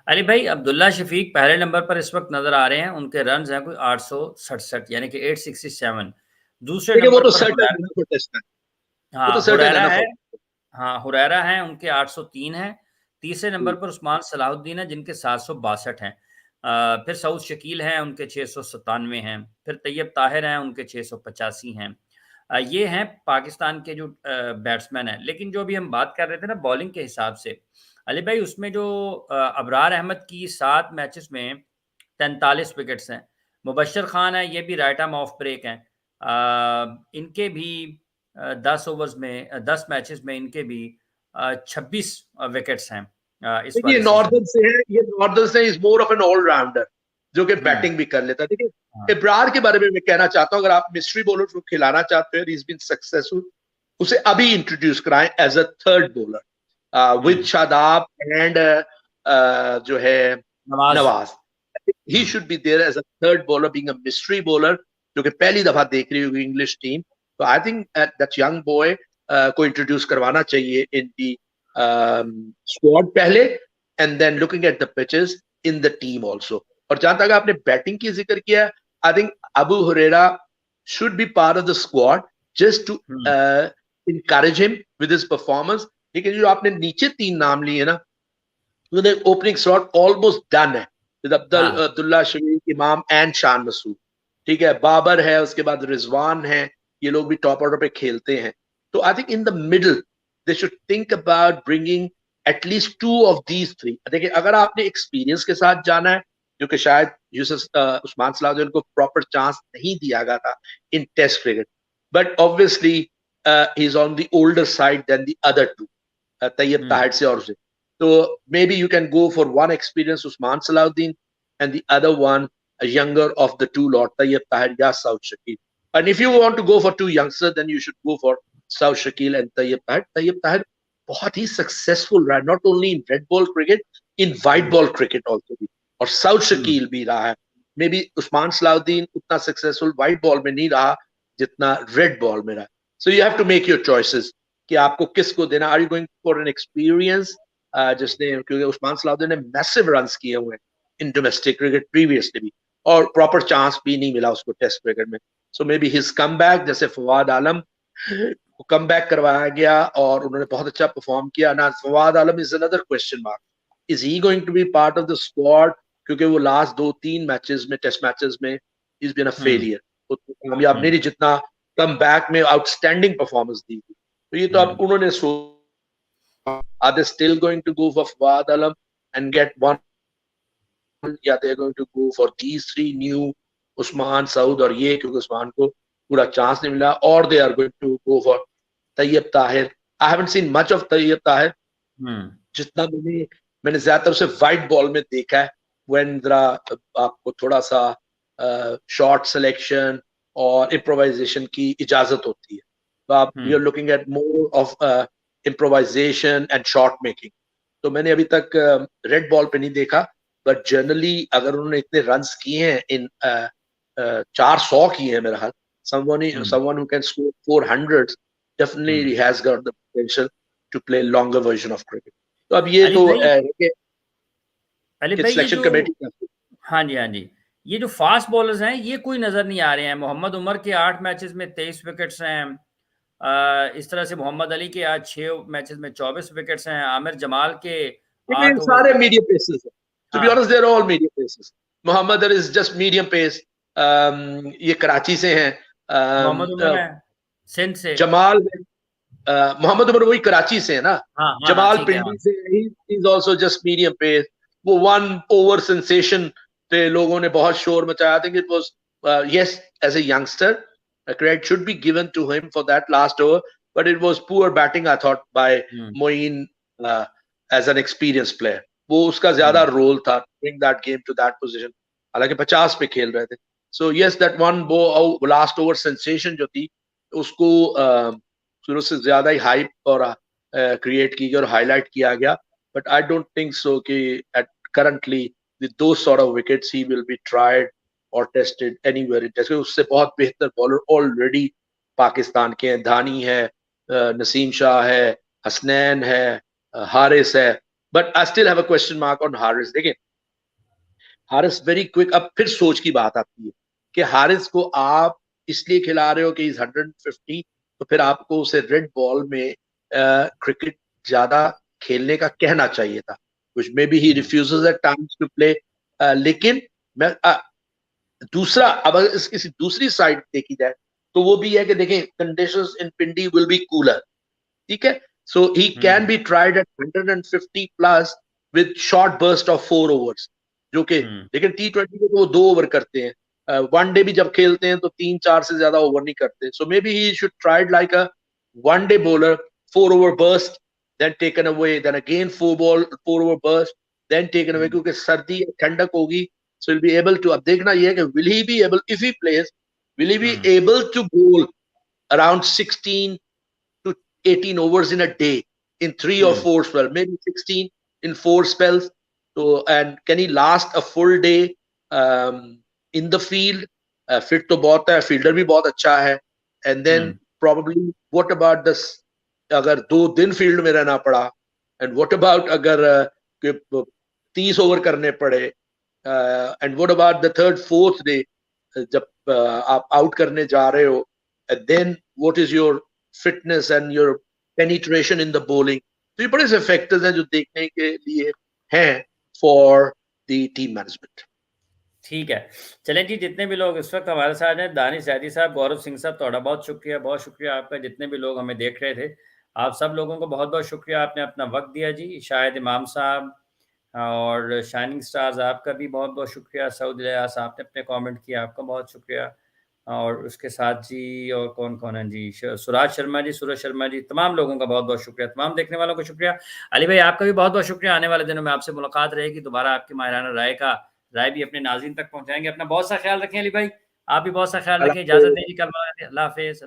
अली भाई, अब्दुल्ला शफीक पहले नंबर पर इस वक्त नजर आ रहे हैं. उनके रन हैं कोई 867 यानी कि 867. दूसरे नंबर वो तो पर हुरैरा है. हाँ, हुरैरा है, उनके 803 है. तीसरे नंबर पर उस्मान सलाहुद्दीन है जिनके 762 हैं. फिर सऊद शकील हैं, उनके 697 हैं. फिर तैयब ताहिर हैं, उनके 685 हैं. ये हैं पाकिस्तान के जो बैट्समैन हैं. लेकिन जो अभी हम बात कर रहे थे ना बॉलिंग के हिसाब से, अली भाई, उसमें जो अबरार अहमद की 7 मैचेस में 43 विकेट्स हैं. मुबशर खान है, ये भी राइट आर्म ऑफ ब्रेक हैं. इनके भी 10 ओवर्स में 10 मैचेस में इनके भी 26 विकेट्स हैं. ये नॉर्दर्न से है, ये नॉर्दर्न से is more of an all rounder जो कि बैटिंग भी कर लेता है. देखिए इब्रार के बारे में मैं कहना चाहता हूं, अगर आप मिस्ट्री बॉलर को खिलाना चाहते हो, ही इज बीन सक्सेसफुल, उसे अभी इंट्रोड्यूस कराएं as a third bowler with Shadab and जो है Nawaz. He should be there as a third bowler, being a mystery bowler, जो कि पहली दफा देख रही होगी इंग्लिश टीम. तो I think that young boy को इंट्रोड्यूस करवाना चाहिए इन दी स्क्वाड पहले, and then looking at the pitches in the team also. और जहां तक आपने बैटिंग की जिक्र किया, I think Abu Huraira should be part of the squad just to encourage him with his performance. लेकिन जो आपने नीचे 3 नाम लिए ना, तो ओपनिंग स्लॉट ऑलमोस्ट डन है विद अब्दुल्ला शफीक, इमाम एंड शान मसूद. ठीक है, बाबर है, उसके बाद रिजवान है, ये लोग भी टॉप ऑर्डर पे खेलते हैं. तो I think in the middle they should think about bringing at least 2 of these 3. देखिए अगर आपने एक्सपीरियंस के साथ जाना है, जो कि शायद उस्मान सलाहुद्दीन को प्रॉपर चांस नहीं दिया गया था in test cricket, but obviously he is on the older side than the other 2, Tayyib Tahir se aur se. So maybe you can go for one experienced Usman Salahuddin and the other one a younger of the 2 lot, Tayyib Tahir ya Saud Shakil. And if you want to go for 2 youngsters, then you should go for Saud Shakil and Tayyib Tahir. Tayyib Tahir बहुत ही successful रहा, not only in red ball cricket, in white ball cricket also भी. और Saud Shakil भी रहा है. Maybe Usman Salahuddin उतना successful white ball में नहीं रहा जितना red ball में रहा. So you have to make your choices कि आपको किसको देना. Are you going for an experience जिसने, क्योंकि उस्मान सलाहुद्दीन ने मैसिव रन्स किए हुए हैं इन डोमेस्टिक क्रिकेट प्रीवियसली भी, और प्रॉपर चांस भी नहीं मिला उसको टेस्ट क्रिकेट में. So maybe his comeback, जैसे फवाद आलम को कम बैक करवाया गया और उन्होंने बहुत अच्छा परफॉर्म किया ना. Fawad Alam is another question mark, is he going to be part of the squad, क्योंकि वो लास्ट 2-3 मैचेस में, टेस्ट मैचेस में इज बीन अ फेलियर. कामयाब नहीं, जितना कम बैक में आउटस्टैंडिंग परफॉर्मेंस दी थी. तो ये तो अब उन्होंने are they still going to go for Fawad Alam and get one, या they're going to go for these 3 new Usman, Saud और ये, क्योंकि उस्मान को पूरा चांस नहीं मिला, or they are going to go for Tayyib Tahir. I haven't seen much of Tayyib Tahir. जितना मैंने ज्यादातर उसे वाइट बॉल में देखा है, when जरा आपको थोड़ा सा शॉर्ट सिलेक्शन और इम्प्रोवाइजेशन की इजाजत होती है, तो आप you are looking at more of improvisation and shot making. तो मैंने अभी तक रेड बॉल पे नहीं देखा, बट जनरली अगर उन्होंने इतने रन्स किए हैं, इन 400 किए हैं मेरा हाल, someone who can score 400 definitely has got the potential to play longer version of cricket. तो अब ये तो सिलेक्शन कमेटी. हाँ जी, ये जो फास्ट बॉलर्स हैं ये कोई नजर नहीं आ रहे हैं. मोहम्मद उमर के 8 मैचेस में 23 विकेट्स हैं. इस तरह से मोहम्मद अली के आज 6 मैचेस में 24 विकेट्स हैं. आमिर जमाल के 8 सारे मीडियम पेसेस हैं. To be honest, they're all medium paces. Mohammad Ali is just medium pace. ये कराची से हैं. मोहम्मद उमर है सिंध से. जमाल मोहम्मद उमर वही कराची से है ना. जमाल पिंडी से. he is also just medium pace. वो 1 over sensation पे लोगों ने बहुत शोर मचाया. I think it was yes, as a youngster, credit should be given to him for that last over, but it was poor batting, I thought, by Moeen as an experienced player. वो उसका ज्यादा role था, bring that game to that position. हालांकि 50 पे खेल रहे थे। So yes, that one बो लास्ट ओवर सेंसेशन जो थी उसको शुरू से ज्यादा ही हाइप और क्रिएट की गई और हाईलाइट किया गया, but I don't think so कि at currently with those sort of wickets he will be tried और टेस्टेड एनीवेयर इन टेस्ट। उससे बहुत बेहतर बॉलर ऑलरेडी पाकिस्तान के हैं, धानी है, नसीम शाह है, हसनैन है, हारिस है, but I still have a question mark on Haris. देखिए हारिस वेरी क्विक, अब फिर सोच की बात आती है कि हारिस को आप इसलिए खिला रहे हो कि इज 150, तो फिर आपको उसे रेड बॉल में क्रिकेट ज्यादा खेलने का कहना चाहिए था, which maybe he refuses at times to play। लेकिन मैं दूसरा, अब अगर इसकी दूसरी साइड देखी जाए तो वो भी है कि देखें conditions in Pindi will be cooler, ठीक है। So he can be tried at 150 plus with short burst of 4 overs, जो कि लेकिन T20 में तो वो 2 ओवर करते हैं, वनडे भी जब खेलते हैं तो 3-4 से ज्यादा ओवर नहीं करते। So maybe he should tried like a one day bowler, 4 over burst then taken away, then again 4 over burst then taken away, क्योंकि सर्दी ठंडक होगी। So will be able to, अब देखना ये है कि will he be able, if he plays will he be able to bowl around 16 to 18 overs in a day in 3 or 4 spells, maybe 16 in 4 spells. So, and can he last a full day in the field? Fit तो बहुत है, fielder भी बहुत अच्छा है, and then probably what about this, अगर 2 दिन field में रहना पड़ा, and what about अगर 30 ओवर करने पड़े, and what about the 3rd 4th day जब आप आउट करने जा रहे हो, and then what is your fitness and your penetration in the bowling। तो ये बड़े से फैक्टर्स हैं जो देखने के लिए हैं फॉर द टीम मैनेजमेंट। ठीक है, चलें जी, जितने भी लोग इस वक्त हमारे साथ हैं, दानिश सैदी साहब, गौरव सिंह साहब, थोड़ा बहुत शुक्रिया आपका, जितने भी लोग हमें देख रहे थे, आप सब लोगों को बहुत बहुत शुक्रिया, आपने अपना वक्त दिया जी। शाहिद इमाम साहब और शाइनिंग स्टार्स, आपका भी बहुत बहुत शुक्रिया। सऊद इलियास, आपने अपने कमेंट किया, आपका बहुत शुक्रिया। और उसके साथ जी और कौन कौन है जी, सूरज शर्मा जी, तमाम लोगों का बहुत बहुत शुक्रिया, तमाम देखने वालों को शुक्रिया। अली भाई आपका भी बहुत बहुत शुक्रिया। आने वाले दिनों में आपसे मुलाकात रहेगी दोबारा, आपकी माहिराना राय भी अपने नाज़रीन तक पहुंचाएंगे। अपना बहुत सा ख्याल रखें अली भाई, आप भी बहुत सा ख्याल रखें। इजाज़त दें जी, कल, अल्लाह हाफिज़।